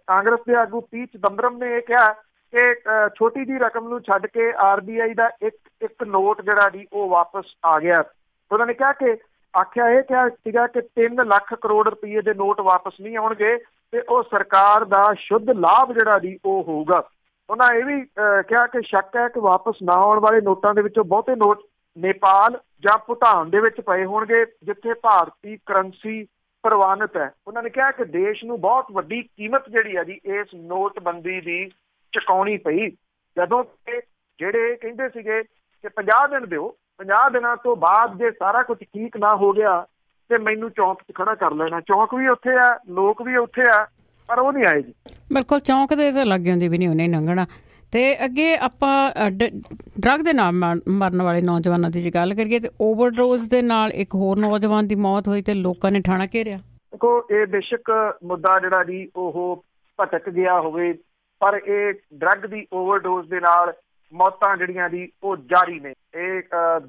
ਕਾਂਗਰਸ ਦੇ ਆਗੂ ਪੀ ਚਿਦੰਬਰਮ ਨੇ ਇਹ ਕਿਹਾ ਕਿ ਛੋਟੀ ਜਿਹੀ ਰਕਮ ਨੂੰ ਛੱਡ ਕੇ RBI ਦਾ ਇੱਕ ਨੋਟ ਜਿਹੜਾ ਜੀ ਉਹ ਵਾਪਸ ਆ ਗਿਆ। ਉਹਨਾਂ ਨੇ ਕਿਹਾ ਕਿ ਆਖਿਆ ਇਹ ਕਿਹਾ ਸੀਗਾ ਕਿ 3 ਲੱਖ ਕਰੋੜ ਰੁਪਈਏ ਦੇ ਨੋਟ ਵਾਪਸ ਨਹੀਂ ਆਉਣਗੇ ਤੇ ਉਹ ਸਰਕਾਰ ਦਾ ਸ਼ੁੱਧ ਲਾਭ ਜਿਹੜਾ ਜੀ ਉਹ ਹੋਊਗਾ। ਉਹਨਾਂ ਇਹ ਵੀ ਕਿਹਾ ਕਿ ਸ਼ੱਕ ਹੈ ਕਿ ਵਾਪਸ ਨਾ ਆਉਣ ਵਾਲੇ ਨੋਟਾਂ ਦੇ ਵਿੱਚੋਂ ਬਹੁਤੇ ਨੋਟ ਨੇਪਾਲ ਜਾਂ ਭੂਟਾਨ ਦੇ ਵਿੱਚ ਪਏ ਹੋਣਗੇ, ਜਿੱਥੇ ਭਾਰਤੀ ਕਰੰਸੀ ਪ੍ਰਵਾਨਿਤ ਹੈ। ਉਹਨਾਂ ਨੇ ਕਿਹਾ ਕਿ ਦੇਸ਼ ਨੂੰ ਬਹੁਤ ਵੱਡੀ ਕੀਮਤ ਜਿਹੜੀ ਹੈ ਜੀ ਇਸ ਨੋਟਬੰਦੀ ਦੀ ਚੁਕਾਉਣੀ ਪਈ, ਜਦੋਂ ਕਿ ਜਿਹੜੇ ਕਹਿੰਦੇ ਸੀਗੇ ਕਿ 50 ਦਿਨ ਦਿਓ, 50 ਦਿਨਾਂ ਤੋਂ ਬਾਅਦ ਜੇ ਸਾਰਾ ਕੁਝ ਠੀਕ ਨਾ ਹੋ ਗਿਆ ਤੇ ਮੈਨੂੰ ਚੌਂਕ 'ਚ ਖੜਾ ਕਰ ਲੈਣਾ। ਚੌਂਕ ਵੀ ਉੱਥੇ ਆ, ਲੋਕ ਵੀ ਉੱਥੇ ਆ, ਪਰ ਉਹ ਨਹੀਂ ਆਏ ਜੀ। ਬਿਲਕੁਲ, ਚੌਂਕ ਦੇ ਤਾਂ ਲੱਗ ਜਾਂਦੀ ਵੀ ਨਹੀਂ ਉਹਨੇ ਲੰਘਣਾ। ਤੇ ਅੱਗੇ ਆਪਾਂ ਡਰੱਗ ਦੇ ਨਾਲ ਮਰਨ ਵਾਲੇ ਨੌਜਵਾਨਾਂ ਦੀ ਜੇ ਗੱਲ ਕਰੀਏ ਤੇ ਓਵਰਡੋਜ਼ ਦੇ ਨਾਲ ਇੱਕ ਹੋਰ ਨੌਜਵਾਨ ਦੀ ਮੌਤ ਹੋਈ ਤੇ ਲੋਕਾਂ ਨੇ ਠਾਣਾ ਘੇਰਿਆ। ਦੇਖੋ, ਇਹ ਬੇਸ਼ੱਕ ਮੁੱਦਾ ਜਿਹੜਾ ਜੀ ਉਹ ਭਟਕ ਗਿਆ ਹੋਵੇ, ਪਰ ਇਹ ਡਰੱਗ ਦੀ ਓਵਰਡੋਜ਼ ਦੇ ਨਾਲ ਮੌਤਾਂ ਜਿਹੜੀਆਂ ਦੀ ਉਹ ਜਾਰੀ ਨੇ। ਇਹ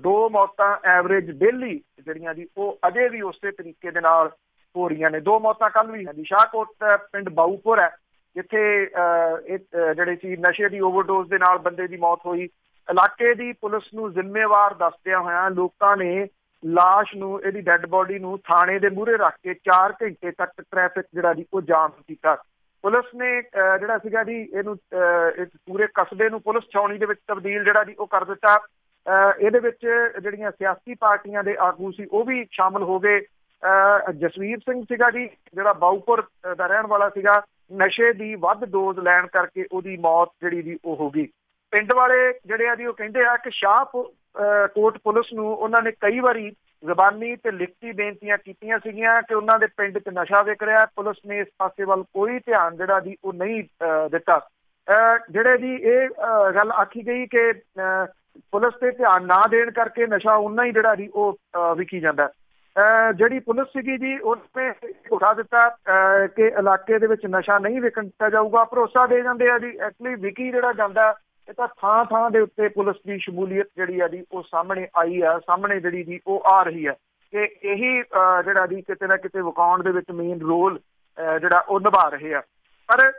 2 ਮੌਤਾਂ ਐਵਰੇਜ ਡੇਲੀ ਜਿਹੜੀਆਂ ਦੀ ਉਹ ਅਜੇ ਵੀ ਉਸੇ ਤਰੀਕੇ ਦੇ ਨਾਲ ਹੋ ਰਹੀਆਂ ਨੇ। 2 ਮੌਤਾਂ ਕੱਲ ਵੀ ਹੈ। ਸ਼ਾਹਕੋਟ ਪਿੰਡ ਬਾਊਪੁਰ ਹੈ ਜਿੱਥੇ ਜਿਹੜੇ ਸੀ ਨਸ਼ੇ ਦੀ ਓਵਰਡੋਜ਼ ਦੇ ਨਾਲ ਬੰਦੇ ਦੀ ਮੌਤ ਹੋਈ। ਇਲਾਕੇ ਦੀ ਪੁਲਿਸ ਨੂੰ ਜ਼ਿੰਮੇਵਾਰ ਦੱਸਦਿਆਂ ਹੋਇਆਂ ਲੋਕਾਂ ਨੇ ਲਾਸ਼ ਨੂੰ, ਇਹਦੀ ਡੈੱਡ ਬੋਡੀ ਨੂੰ ਥਾਣੇ ਦੇ ਮੂਹਰੇ ਰੱਖ ਕੇ 4 ਘੰਟੇ ਤੱਕ ਟ੍ਰੈਫਿਕ ਜਿਹੜਾ ਜੀ ਉਹ ਜਾਮ ਕੀਤਾ। ਪੁਲਿਸ ਨੇ ਜਿਹੜਾ ਸੀਗਾ ਜੀ ਇਹਨੂੰ ਇਸ ਪੂਰੇ ਕਸਬੇ ਨੂੰ ਪੁਲਿਸ ਛਾਉਣੀ ਦੇ ਵਿੱਚ ਤਬਦੀਲ ਜਿਹੜਾ ਜੀ ਉਹ ਕਰ ਦਿੱਤਾ। ਇਹਦੇ ਵਿੱਚ ਜਿਹੜੀਆਂ ਸਿਆਸੀ ਪਾਰਟੀਆਂ ਦੇ ਆਗੂ ਸੀ ਉਹ ਵੀ ਸ਼ਾਮਲ ਹੋ ਗਏ। ਜਸਵੀਰ ਸਿੰਘ ਸੀਗਾ ਜੀ ਜਿਹੜਾ ਬਾਊਪੁਰ ਦਾ ਰਹਿਣ ਵਾਲਾ ਸੀਗਾ, ਨਸ਼ੇ ਦੀ ਵੱਧ ਡੋਜ਼ ਲੈਣ ਕਰਕੇ ਉਹਦੀ ਮੌਤ ਜਿਹੜੀ ਜੀ ਉਹ ਹੋ ਗਈ। ਪਿੰਡ ਵਾਲੇ ਜਿਹੜੇ ਆ ਜੀ ਉਹ ਕਹਿੰਦੇ ਆ ਕਿ ਸ਼ਾਹਕੋਟ ਪੁਲਿਸ ਨੂੰ ਉਹਨਾਂ ਨੇ ਕਈ ਵਾਰੀ ਜ਼ਬਾਨੀ ਤੇ ਲਿਖਤੀ ਬੇਨਤੀਆਂ ਕੀਤੀਆਂ ਸੀਗੀਆਂ ਕਿ ਉਹਨਾਂ ਦੇ ਪਿੰਡ 'ਚ ਨਸ਼ਾ ਵਿਕ ਰਿਹਾ। ਪੁਲਿਸ ਨੇ ਇਸ ਪਾਸੇ ਵੱਲ ਕੋਈ ਧਿਆਨ ਜਿਹੜਾ ਜੀ ਉਹ ਨਹੀਂ ਦਿੱਤਾ। ਜਿਹੜੇ ਜੀ ਇਹ ਗੱਲ ਆਖੀ ਗਈ ਕਿ ਪੁਲਿਸ ਤੇ ਧਿਆਨ ਨਾ ਦੇਣ ਕਰਕੇ ਨਸ਼ਾ ਓਨਾ ਹੀ ਜਿਹੜਾ ਜੀ ਉਹ ਵਿਕੀ ਜਾਂਦਾ। ਜਿਹੜੀ ਪੁਲਿਸ ਸੀਗੀ ਜੀ ਉਹਨੇ ਉਠਾ ਦਿੱਤਾ ਕਿ ਇਲਾਕੇ ਦੇ ਵਿੱਚ ਨਸ਼ਾ ਨਹੀਂ ਵਿਕਣ ਦਿੱਤਾ ਜਾਊਗਾ। ਭਰੋਸਾ ਦੇ ਜਾਂਦੇ ਆ ਜੀ ਐਕਚੁਅਲੀ ਵਿਕੀ ਜਿਹੜਾ ਜਾਂਦਾ ਇਹ ਤਾਂ ਥਾਂ ਥਾਂ ਦੇ ਉੱਤੇ ਪੁਲਿਸ ਦੀ ਸ਼ਮੂਲੀਅਤ ਜਿਹੜੀ ਆ ਜੀ ਉਹ ਸਾਹਮਣੇ ਆਈ ਆ, ਸਾਹਮਣੇ ਜਿਹੜੀ ਜੀ ਉਹ ਆ ਰਹੀ ਹੈ ਕਿ ਇਹੀ ਜਿਹੜਾ ਜੀ ਕਿਤੇ ਨਾ ਕਿਤੇ ਵਿਕਾਉਣ ਦੇ ਵਿੱਚ ਮੇਨ ਰੋਲ ਜਿਹੜਾ ਉਹ ਨਿਭਾ ਰਹੇ ਆ। ਪਰ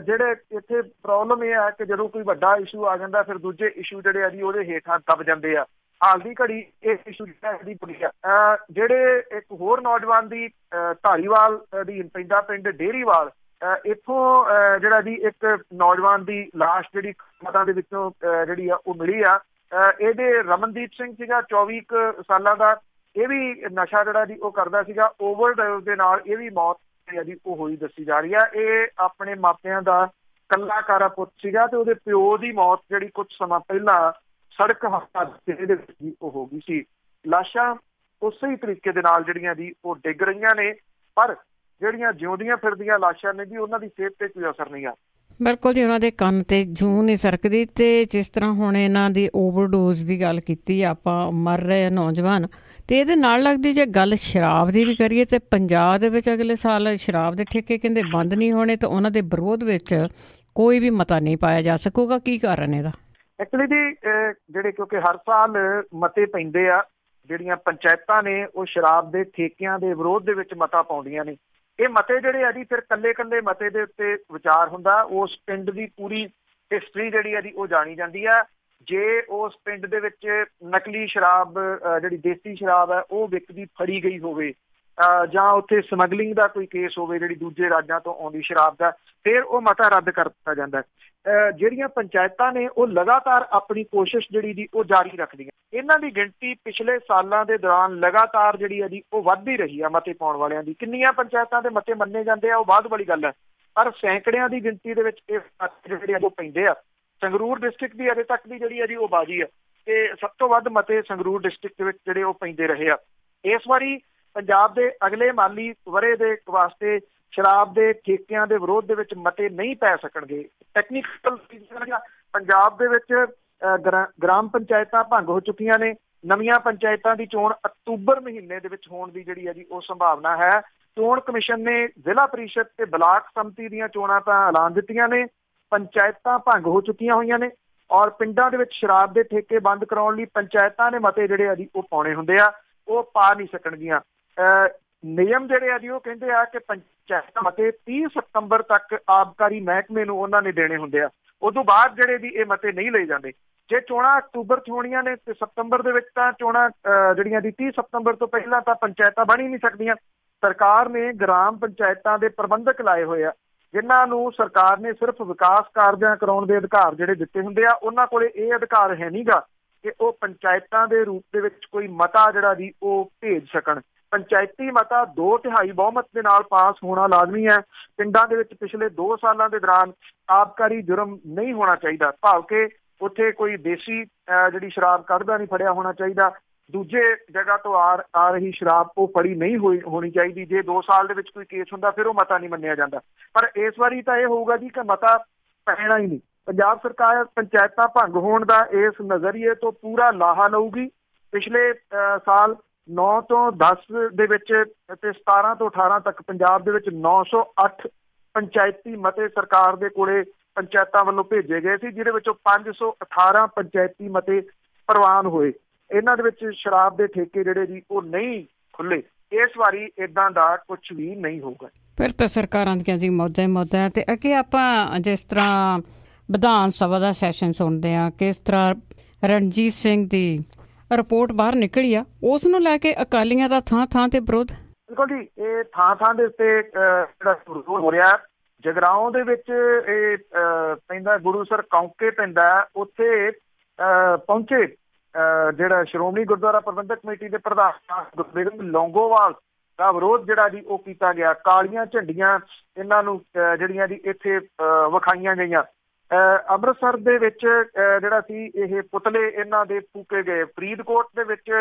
ਜਿਹੜੇ ਇੱਥੇ ਪ੍ਰੋਬਲਮ ਇਹ ਆ ਕਿ ਜਦੋਂ ਕੋਈ ਵੱਡਾ ਇਸ਼ੂ ਆ ਜਾਂਦਾ ਫਿਰ ਦੂਜੇ ਇਸ਼ੂ ਜਿਹੜੇ ਆ ਜੀ ਉਹਦੇ ਹੇਠਾਂ ਦਬ ਜਾਂਦੇ ਆ। ਹਾਲ ਦੀ ਘੜੀ ਇਹ ਇਸ਼ੂ ਜਿਹੜਾ ਜਿਹੜੇ ਇੱਕ ਹੋਰ ਨੌਜਵਾਨ ਦੀ ਧਾਰੀਵਾਲ ਦੀ ਪੈਂਦਾ ਪਿੰਡ ਡੇਅਰੀਵਾਲ, ਇੱਥੋਂ ਜਿਹੜਾ ਜੀ ਇੱਕ ਨੌਜਵਾਨ ਦੀ ਲਾਸ਼ ਜਿਹੜੀ ਮਤਾਂ ਦੇ ਵਿੱਚੋਂ ਜਿਹੜੀ ਆ ਉਹ ਮਿਲੀ ਆ। ਇਹਦੇ ਰਮਨਦੀਪ ਸਿੰਘ ਸੀਗਾ 24 ਸਾਲਾਂ ਦਾ। ਇਹ ਵੀ ਨਸ਼ਾ ਜਿਹੜਾ ਜੀ ਉਹ ਕਰਦਾ ਸੀਗਾ। ਓਵਰਡੋਜ਼ ਦੇ ਨਾਲ ਇਹ ਵੀ ਮੌਤ ਜਿਹੜੀ ਉਹ ਹੋਈ ਦੱਸੀ ਜਾ ਰਹੀ ਆ। ਇਹ ਆਪਣੇ ਮਾਪਿਆਂ ਦਾ ਕੱਲਾਕਾਰਾ ਪੁੱਤ ਸੀਗਾ ਤੇ ਉਹਦੇ ਪਿਓ ਦੀ ਮੌਤ ਜਿਹੜੀ ਕੁਝ ਸਮਾਂ ਪਹਿਲਾਂ ਸੜਕ ਹਾਦਸੇ ਦੇ ਵਿੱਚ ਉਹ ਹੋ ਗਈ ਸੀ। ਲਾਸ਼ਾਂ ਉਸੇ ਹੀ ਤਰੀਕੇ ਦੇ ਨਾਲ ਜਿਹੜੀਆਂ ਜੀ ਉਹ ਡਿੱਗ ਰਹੀਆਂ ਨੇ, ਪਰ ਜਿਹੜੀਆਂ ਜਿਉਂਦੀਆਂ ਫਿਰਦੀਆਂ ਲਾਸ਼ਾਂ ਨੇ ਜੀ ਉਹਨਾਂ ਦੀ ਸਿਹਤ ਤੇ ਕੋਈ ਅਸਰ ਨਹੀਂ ਆ। ਬਿਲਕੁਲ ਜੀ, ਉਹਨਾਂ ਦੇ ਕੰਨ ਤੇ ਜੂੰ ਨਹੀਂ ਸਰਕਦੀ। ਤੇ ਜਿਸ ਤਰ੍ਹਾਂ ਹੁਣ ਇਹਨਾਂ ਦੀ ਓਵਰਡੋਜ਼ ਦੀ ਗੱਲ ਕੀਤੀ ਆਪਾਂ, ਮਰ ਰਹੇ ਨੌਜਵਾਨ, ਤੇ ਇਹਦੇ ਨਾਲ ਲੱਗਦੀ ਜੇ ਗੱਲ ਸ਼ਰਾਬ ਦੀ ਵੀ ਕਰੀਏ ਤੇ ਪੰਜਾਬ ਦੇ ਵਿੱਚ ਅਗਲੇ ਸਾਲ ਸ਼ਰਾਬ ਦੇ ਠੇਕੇ ਕਹਿੰਦੇ ਬੰਦ ਨਹੀਂ ਹੋਣੇ ਤੇ ਉਹਨਾਂ ਦੇ ਵਿਰੋਧ ਵਿੱਚ ਕੋਈ ਵੀ ਮਤਾ ਨਹੀਂ ਪਾਇਆ ਜਾ ਸਕੂਗਾ। ਕੀ ਕਾਰਨ ਇਹਦਾ? ਐਕਚੁਅਲੀ ਜੀ ਜਿਹੜੇ ਕਿਉਂਕਿ ਹਰ ਸਾਲ ਮਤੇ ਪੈਂਦੇ ਆ, ਜਿਹੜੀਆਂ ਪੰਚਾਇਤਾਂ ਨੇ ਉਹ ਸ਼ਰਾਬ ਦੇ ਠੇਕਿਆਂ ਦੇ ਵਿਰੋਧ ਦੇ ਵਿੱਚ ਮਤਾ ਪਾਉਂਦੀਆਂ ਨੇ। ਇਹ ਮਤੇ ਜਿਹੜੇ ਆ ਜੀ ਫਿਰ ਕੱਲੇ ਮਤੇ ਦੇ ਉੱਤੇ ਵਿਚਾਰ ਹੁੰਦਾ। ਉਸ ਪਿੰਡ ਦੀ ਪੂਰੀ ਹਿਸਟਰੀ ਜਿਹੜੀ ਆ ਜੀ ਉਹ ਜਾਣੀ ਜਾਂਦੀ ਆ। ਜੇ ਉਸ ਪਿੰਡ ਦੇ ਵਿੱਚ ਨਕਲੀ ਸ਼ਰਾਬ ਜਿਹੜੀ ਦੇਸੀ ਸ਼ਰਾਬ ਹੈ ਉਹ ਵਿਕਦੀ ਫੜੀ ਗਈ ਹੋਵੇ ਜਾਂ ਉੱਥੇ ਸਮਗਲਿੰਗ ਦਾ ਕੋਈ ਕੇਸ ਹੋਵੇ ਜਿਹੜੀ ਦੂਜੇ ਰਾਜਾਂ ਤੋਂ ਆਉਂਦੀ ਸ਼ਰਾਬ ਦਾ, ਫਿਰ ਉਹ ਮਤਾ ਰੱਦ ਕਰ ਦਿੱਤਾ ਜਾਂਦਾ। ਜਿਹੜੀਆਂ ਪੰਚਾਇਤਾਂ ਨੇ ਉਹ ਲਗਾਤਾਰ ਆਪਣੀ ਕੋਸ਼ਿਸ਼ ਜਿਹੜੀ ਜੀ ਉਹ ਜਾਰੀ ਰੱਖਦੀਆਂ। ਇਹਨਾਂ ਦੀ ਗਿਣਤੀ ਪਿਛਲੇ ਸਾਲਾਂ ਦੇ ਦੌਰਾਨ ਲਗਾਤਾਰ ਜਿਹੜੀ ਹੈ ਜੀ ਉਹ ਵੱਧਦੀ ਰਹੀ ਆ ਮਤੇ ਪਾਉਣ ਵਾਲਿਆਂ ਦੀ। ਕਿੰਨੀਆਂ ਪੰਚਾਇਤਾਂ ਦੇ ਮਤੇ ਮੰਨੇ ਜਾਂਦੇ ਆ ਉਹ ਬਾਅਦ ਵਾਲੀ ਗੱਲ ਹੈ, ਪਰ ਸੈਂਕੜਿਆਂ ਦੀ ਗਿਣਤੀ ਦੇ ਵਿੱਚ ਇਹ ਜਿਹੜੇ ਉਹ ਪੈਂਦੇ ਆ। ਸੰਗਰੂਰ ਡਿਸਟ੍ਰਿਕਟ ਦੀ ਅਜੇ ਤੱਕ ਦੀ ਜਿਹੜੀ ਹੈ ਜੀ ਉਹ ਬਾਜੀ ਆ ਤੇ ਸਭ ਤੋਂ ਵੱਧ ਮਤੇ ਸੰਗਰੂਰ ਡਿਸਟ੍ਰਿਕਟ ਦੇ ਵਿੱਚ ਜਿਹੜੇ ਉਹ ਪੈਂਦੇ ਰਹੇ ਆ। ਇਸ ਵਾਰੀ ਪੰਜਾਬ ਦੇ ਅਗਲੇ ਮਾਲੀ ਵਰ੍ਹੇ ਦੇ ਵਾਸਤੇ ਸ਼ਰਾਬ ਦੇ ਠੇਕਿਆਂ ਦੇ ਵਿਰੋਧ ਦੇ ਵਿੱਚ ਮਤੇ ਨਹੀਂ ਪੈ ਸਕਣਗੇ। ਟੈਕਨੀਕਲ ਪੰਜਾਬ ਦੇ ਵਿੱਚ ਗ੍ਰਾਮ ਪੰਚਾਇਤਾਂ ਭੰਗ ਹੋ ਚੁੱਕੀਆਂ ਨੇ। ਨਵੀਆਂ ਪੰਚਾਇਤਾਂ ਦੀ ਚੋਣ ਅਕਤੂਬਰ ਮਹੀਨੇ ਦੇ ਵਿੱਚ ਹੋਣ ਦੀ ਜਿਹੜੀ ਹੈ ਜੀ ਉਹ ਸੰਭਾਵਨਾ ਹੈ। ਚੋਣ ਕਮਿਸ਼ਨ ਨੇ ਜ਼ਿਲ੍ਹਾ ਪ੍ਰੀਸ਼ਦ ਤੇ ਬਲਾਕ ਸੰਮਤੀ ਦੀਆਂ ਚੋਣਾਂ ਤਾਂ ਐਲਾਨ ਦਿੱਤੀਆਂ ਨੇ। ਪੰਚਾਇਤਾਂ ਭੰਗ ਹੋ ਚੁੱਕੀਆਂ ਹੋਈਆਂ ਨੇ ਔਰ ਪਿੰਡਾਂ ਦੇ ਵਿੱਚ ਸ਼ਰਾਬ ਦੇ ਠੇਕੇ ਬੰਦ ਕਰਾਉਣ ਲਈ ਪੰਚਾਇਤਾਂ ਨੇ ਮਤੇ ਜਿਹੜੇ ਆ ਜੀ ਉਹ ਪਾਉਣੇ ਹੁੰਦੇ ਆ, ਉਹ ਪਾ ਨਹੀਂ ਸਕਣਗੀਆਂ। ਨਿਯਮ ਜਿਹੜੇ ਆ ਜੀ ਉਹ ਕਹਿੰਦੇ ਆ ਕਿ ਪੰਚਾਇਤਾਂ ਮਤੇ 30 ਸਤੰਬਰ ਤੱਕ ਆਬਕਾਰੀ ਮਹਿਕਮੇ ਨੂੰ ਉਹਨਾਂ ਨੇ ਦੇਣੇ ਹੁੰਦੇ ਆ। ਉਦੋਂ ਬਾਅਦ ਜਿਹੜੇ ਵੀ ਇਹ ਮਤੇ ਨਹੀਂ ਲਏ ਜਾਂਦੇ। ਜੇ ਚੋਣਾਂ ਅਕਤੂਬਰ 'ਚ ਹੋਣੀਆਂ ਨੇ ਤੇ ਸਤੰਬਰ ਦੇ ਵਿੱਚ ਤਾਂ ਚੋਣਾਂ ਜਿਹੜੀਆਂ ਦੀ 30 ਸਤੰਬਰ ਤੋਂ ਪਹਿਲਾਂ ਤਾਂ ਪੰਚਾਇਤਾਂ ਬਣ ਹੀ ਨਹੀਂ ਸਕਦੀਆਂ। ਸਰਕਾਰ ਨੇ ਗ੍ਰਾਮ ਪੰਚਾਇਤਾਂ ਦੇ ਪ੍ਰਬੰਧਕ ਲਾਏ ਹੋਏ ਆ ਜਿਨ੍ਹਾਂ ਨੂੰ ਸਰਕਾਰ ਨੇ ਸਿਰਫ ਵਿਕਾਸ ਕਾਰਜਾਂ ਕਰਾਉਣ ਦੇ ਅਧਿਕਾਰ ਜਿਹੜੇ ਦਿੱਤੇ ਹੁੰਦੇ ਆ। ਉਹਨਾਂ ਕੋਲੇ ਇਹ ਅਧਿਕਾਰ ਹੈ ਨੀਗਾ ਕਿ ਉਹ ਪੰਚਾਇਤਾਂ ਦੇ ਰੂਪ ਦੇ ਵਿੱਚ ਕੋਈ ਮਤਾ ਜਿਹੜਾ ਜੀ ਉਹ ਭੇਜ ਸਕਣ। ਪੰਚਾਇਤੀ ਮਤਾ 2/3 ਬਹੁਮਤ ਦੇ ਨਾਲ ਪਾਸ ਹੋਣਾ ਲਾਜ਼ਮੀ ਹੈ। ਪਿੰਡਾਂ ਦੇ ਵਿੱਚ ਪਿਛਲੇ 2 ਸਾਲਾਂ ਦੇ ਦੌਰਾਨ ਆਬਕਾਰੀ ਜੁਰਮ ਨਹੀਂ ਹੋਣਾ ਚਾਹੀਦਾ, ਭਾਵ ਕਿ ਉੱਥੇ ਕੋਈ ਦੇਸੀ ਜਿਹੜੀ ਸ਼ਰਾਬ ਕੱਢਦਾ ਨਹੀਂ ਫੜਿਆ ਹੋਣਾ ਚਾਹੀਦਾ। ਦੂਜੇ ਜਗ੍ਹਾ ਤੋਂ ਆ ਰਹੀ ਸ਼ਰਾਬ ਉਹ ਫੜੀ ਨਹੀਂ ਹੋਣੀ ਚਾਹੀਦੀ। ਜੇ 2 ਸਾਲ ਦੇ ਵਿੱਚ ਕੋਈ ਕੇਸ ਹੁੰਦਾ ਫਿਰ ਉਹ ਮਤਾ ਨਹੀਂ ਮੰਨਿਆ ਜਾਂਦਾ। ਪਰ ਇਸ ਵਾਰੀ ਤਾਂ ਇਹ ਹੋਊਗਾ ਜੀ ਕਿ ਮਤਾ ਪੈਣਾ ਹੀ ਨਹੀਂ। ਪੰਜਾਬ ਸਰਕਾਰ ਪੰਚਾਇਤਾਂ ਭੰਗ ਹੋਣ ਦਾ ਇਸ ਨਜ਼ਰੀਏ ਤੋਂ ਪੂਰਾ ਲਾਹਾ ਲਊਗੀ। ਪਿਛਲੇ ਸਾਲ 9 ਤੋਂ 10 ਦੇ ਵਿੱਚ ਤੇ 17 ਤੋਂ 18 ਤੱਕ ਪੰਜਾਬ ਦੇ ਵਿੱਚ 908 ਪੰਚਾਇਤੀ ਮਤੇ ਸਰਕਾਰ ਦੇ ਕੋਲੇ ਪੰਚਾਇਤਾਂ ਵੱਲੋਂ ਭੇਜੇ ਗਏ ਸੀ, ਜਿਹਦੇ ਵਿੱਚੋਂ 518 ਪੰਚਾਇਤੀ ਮਤੇ ਪ੍ਰਵਾਨ ਹੋਏ। ਇਹਨਾਂ ਦੇ ਵਿੱਚ ਸ਼ਰਾਬ ਦੇ ਠੇਕੇ ਜਿਹੜੇ ਜੀ ਉਹ ਨਹੀਂ ਖੁੱਲੇ। ਇਸ ਵਾਰੀ ਇਦਾਂ ਦਾ ਕੁਝ ਵੀ ਨਹੀਂ ਹੋਊਗਾ। ਫਿਰ ਤਾਂ ਸਰਕਾਰਾਂ ਦੀਆਂ ਜੀ ਮੌਜਾਂ ਹੀ ਮੌਜਾਂ। ਤੇ ਅੱਗੇ ਆਪਾਂ ਜਿਸ ਤਰ੍ਹਾਂ ਵਿਧਾਨ ਸਭਾ ਦਾ ਸੈਸ਼ਨ ਸੁਣਦੇ ਹਾਂ, ਕਿਸ ਤਰ੍ਹਾਂ ਰਣਜੀਤ ਸਿੰਘ ਦੀ ਰਿਪੋਰਟ ਬਾਹਰ ਨਿਕਲੀ ਆ, ਉਸ ਨੂੰ ਲੈ ਕੇ ਅਕਾਲੀਆਂ ਦਾ ਥਾਂ ਥਾਂ ਤੇ ਵਿਰੋਧ। ਬਿਲਕੁਲ ਜੀ, ਇਹ ਥਾਂ ਥਾਂ ਦੇ ਉੱਤੇ ਜਿਹੜਾ ਵਿਰੋਧ ਹੋ ਰਿਹਾ। ਜਗਰਾਓਂ ਦੇ ਵਿੱਚ ਇਹ ਪੈਂਦਾ, ਗੁਰੂਸਰ ਕੌਂਕੇ ਪੈਂਦਾ, ਉੱਥੇ ਪਹੁੰਚੇ ਜਿਹੜਾ ਸ਼੍ਰੋਮਣੀ ਗੁਰਦੁਆਰਾ ਪ੍ਰਬੰਧਕ ਕਮੇਟੀ ਦੇ ਪ੍ਰਧਾਨ ਗੁਰਬਿੰਦ ਲੌਂਗੋਵਾਲ ਦਾ ਵਿਰੋਧ ਜਿਹੜਾ ਜੀ ਉਹ ਕੀਤਾ ਗਿਆ। ਕਾਲੀਆਂ ਝੰਡੀਆਂ ਇਹਨਾਂ ਨੂੰ ਜਿਹੜੀਆਂ ਜੀ ਇੱਥੇ ਵਿਖਾਈਆਂ ਗਈਆਂ। ਅੰਮ੍ਰਿਤਸਰ ਦੇ ਵਿੱਚ ਜਿਹੜਾ ਸੀ ਇਹ ਪੁਤਲੇ ਇਹਨਾਂ ਦੇ ਫੂਕੇ ਗਏ। ਫਰੀਦਕੋਟ ਦੇ ਵਿੱਚ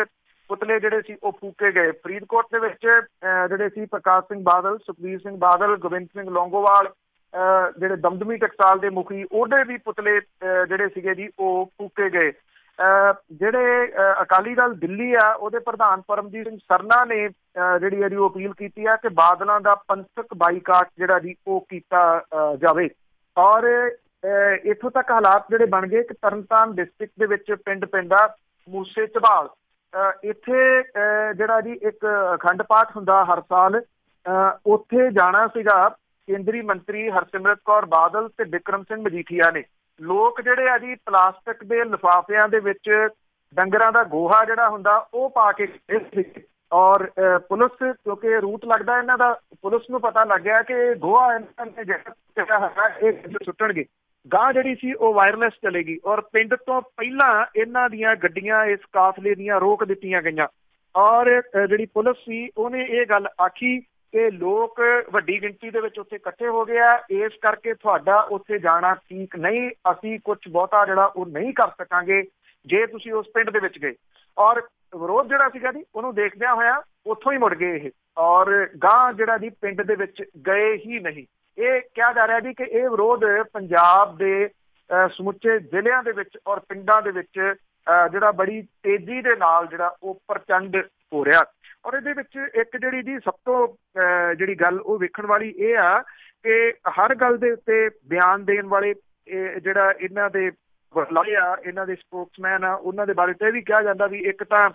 ਪੁਤਲੇ ਜਿਹੜੇ ਸੀ ਉਹ ਫੂਕੇ ਗਏ। ਫਰੀਦਕੋਟ ਦੇ ਵਿੱਚ ਜਿਹੜੇ ਸੀ ਪ੍ਰਕਾਸ਼ ਸਿੰਘ ਬਾਦਲ, ਸੁਖਬੀਰ ਸਿੰਘ ਬਾਦਲ, ਗੋਬਿੰਦ ਸਿੰਘ ਲੌਂਗੋਵਾਲ ਜਿਹੜੇ ਦਮਦਮੀ ਟਕਸਾਲ ਦੇ ਮੁਖੀ, ਉਹਦੇ ਵੀ ਪੁਤਲੇ ਜਿਹੜੇ ਸੀਗੇ ਜੀ ਉਹ ਫੂਕੇ ਗਏ। ਜਿਹੜੇ ਅਕਾਲੀ ਦਲ ਦਿੱਲੀ ਆ, ਉਹਦੇ ਪ੍ਰਧਾਨ ਪਰਮਜੀਤ ਸਿੰਘ ਸਰਨਾ ਨੇ ਜਿਹੜੀ ਹੈ ਜੀ ਉਹ ਅਪੀਲ ਕੀਤੀ ਆ ਕਿ ਬਾਦਲਾਂ ਦਾ ਪੰਥਕ ਬਾਈਕਾਟ ਜਿਹੜਾ ਜੀ ਉਹ ਕੀਤਾ ਜਾਵੇ। ਔਰ ਇੱਥੋਂ ਤੱਕ ਹਾਲਾਤ ਜਿਹੜੇ ਬਣ ਗਏ ਕਿ ਤਰਨਤਾਰਨ ਡਿਸਟ੍ਰਿਕਟ ਦੇ ਵਿੱਚ ਪਿੰਡ ਪੈਂਦਾ ਮੂਸੇ ਝਬਾਲ, ਇੱਥੇ ਜਿਹੜਾ ਜੀ ਇੱਕ ਅਖੰਡ ਪਾਠ ਹੁੰਦਾ ਹਰ ਸਾਲ, ਉੱਥੇ ਜਾਣਾ ਸੀਗਾ ਕੇਂਦਰੀ ਮੰਤਰੀ ਹਰਸਿਮਰਤ ਕੌਰ ਬਾਦਲ ਤੇ ਬਿਕਰਮ ਸਿੰਘ ਮਜੀਠੀਆ ਨੇ। ਲੋਕ ਜਿਹੜੇ ਆ ਜੀ ਪਲਾਸਟਿਕ ਦੇ ਲਿਫਾਫਿਆਂ ਦੇ ਵਿੱਚ ਡੰਗਰਾਂ ਦਾ ਗੋਹਾ ਜਿਹੜਾ ਹੁੰਦਾ ਉਹ ਪਾ ਕੇ, ਔਰ ਪੁਲਿਸ, ਕਿਉਂਕਿ ਰੂਟ ਲੱਗਦਾ ਇਹਨਾਂ ਦਾ, ਪੁਲਿਸ ਨੂੰ ਪਤਾ ਲੱਗ ਗਿਆ ਕਿ ਗੋਹਾ ਇਹਨਾਂ ਨੇ ਜਿਹੜਾ ਹੈਗਾ ਇਹ ਸੁੱਟਣਗੇ। ਗਾਂ ਜਿਹੜੀ ਸੀ ਉਹ ਵਾਇਰਲੈਸ ਚਲੇਗੀ ਔਰ ਪਿੰਡ ਤੋਂ ਪਹਿਲਾਂ ਇਹਨਾਂ ਦੀਆਂ ਗੱਡੀਆਂ ਇਸ ਕਾਫਲੇ ਦੀਆਂ ਰੋਕ ਦਿੱਤੀਆਂ ਗਈਆਂ। ਔਰ ਜਿਹੜੀ ਪੁਲਿਸ ਸੀ ਉਹਨੇ ਇਹ ਗੱਲ ਆਖੀ ਕਿ ਲੋਕ ਵੱਡੀ ਗਿਣਤੀ ਦੇ ਵਿੱਚ ਉੱਥੇ ਇਕੱਠੇ ਹੋ ਗਏ ਆ, ਇਸ ਕਰਕੇ ਤੁਹਾਡਾ ਉੱਥੇ ਜਾਣਾ ਠੀਕ ਨਹੀਂ, ਅਸੀਂ ਕੁਝ ਬਹੁਤਾ ਜਿਹੜਾ ਉਹ ਨਹੀਂ ਕਰ ਸਕਾਂਗੇ ਜੇ ਤੁਸੀਂ ਉਸ ਪਿੰਡ ਦੇ ਵਿੱਚ ਗਏ। ਔਰ ਵਿਰੋਧ ਜਿਹੜਾ ਸੀਗਾ ਜੀ ਉਹਨੂੰ ਦੇਖਦਿਆਂ ਹੋਇਆ ਉੱਥੋਂ ਹੀ ਮੁੜ ਗਏ ਇਹ, ਔਰ ਗਾਂ ਜਿਹੜਾ ਜੀ ਪਿੰਡ ਦੇ ਵਿੱਚ ਗਏ ਹੀ ਨਹੀਂ। ਇਹ ਕਿਹਾ ਜਾ ਰਿਹਾ ਜੀ ਕਿ ਇਹ ਵਿਰੋਧ ਪੰਜਾਬ ਦੇ ਸਮੁੱਚੇ ਜ਼ਿਲ੍ਹਿਆਂ ਦੇ ਵਿੱਚ ਔਰ ਪਿੰਡਾਂ ਦੇ ਵਿੱਚ ਜਿਹੜਾ ਬੜੀ ਤੇਜ਼ੀ ਦੇ ਨਾਲ ਜਿਹੜਾ ਉਹ ਪ੍ਰਚੰਡ ਹੋ ਰਿਹਾ। ਔਰ ਇਹਦੇ ਵਿੱਚ ਇੱਕ ਜਿਹੜੀ ਜੀ ਸਭ ਤੋਂ ਜਿਹੜੀ ਗੱਲ ਉਹ ਵੇਖਣ ਵਾਲੀ ਇਹ ਆ ਕਿ ਹਰ ਗੱਲ ਦੇ ਉੱਤੇ ਬਿਆਨ ਦੇਣ ਵਾਲੇ ਜਿਹੜਾ ਇਹਨਾਂ ਦੇ ਵਰਲਾਏ ਆ, ਇਹਨਾਂ ਦੇ ਸਪੋਕਸਮੈਨ ਆ, ਉਹਨਾਂ ਦੇ ਬਾਰੇ ਤਾਂ ਇਹ ਵੀ ਕਿਹਾ ਜਾਂਦਾ ਵੀ ਇੱਕ ਤਾਂ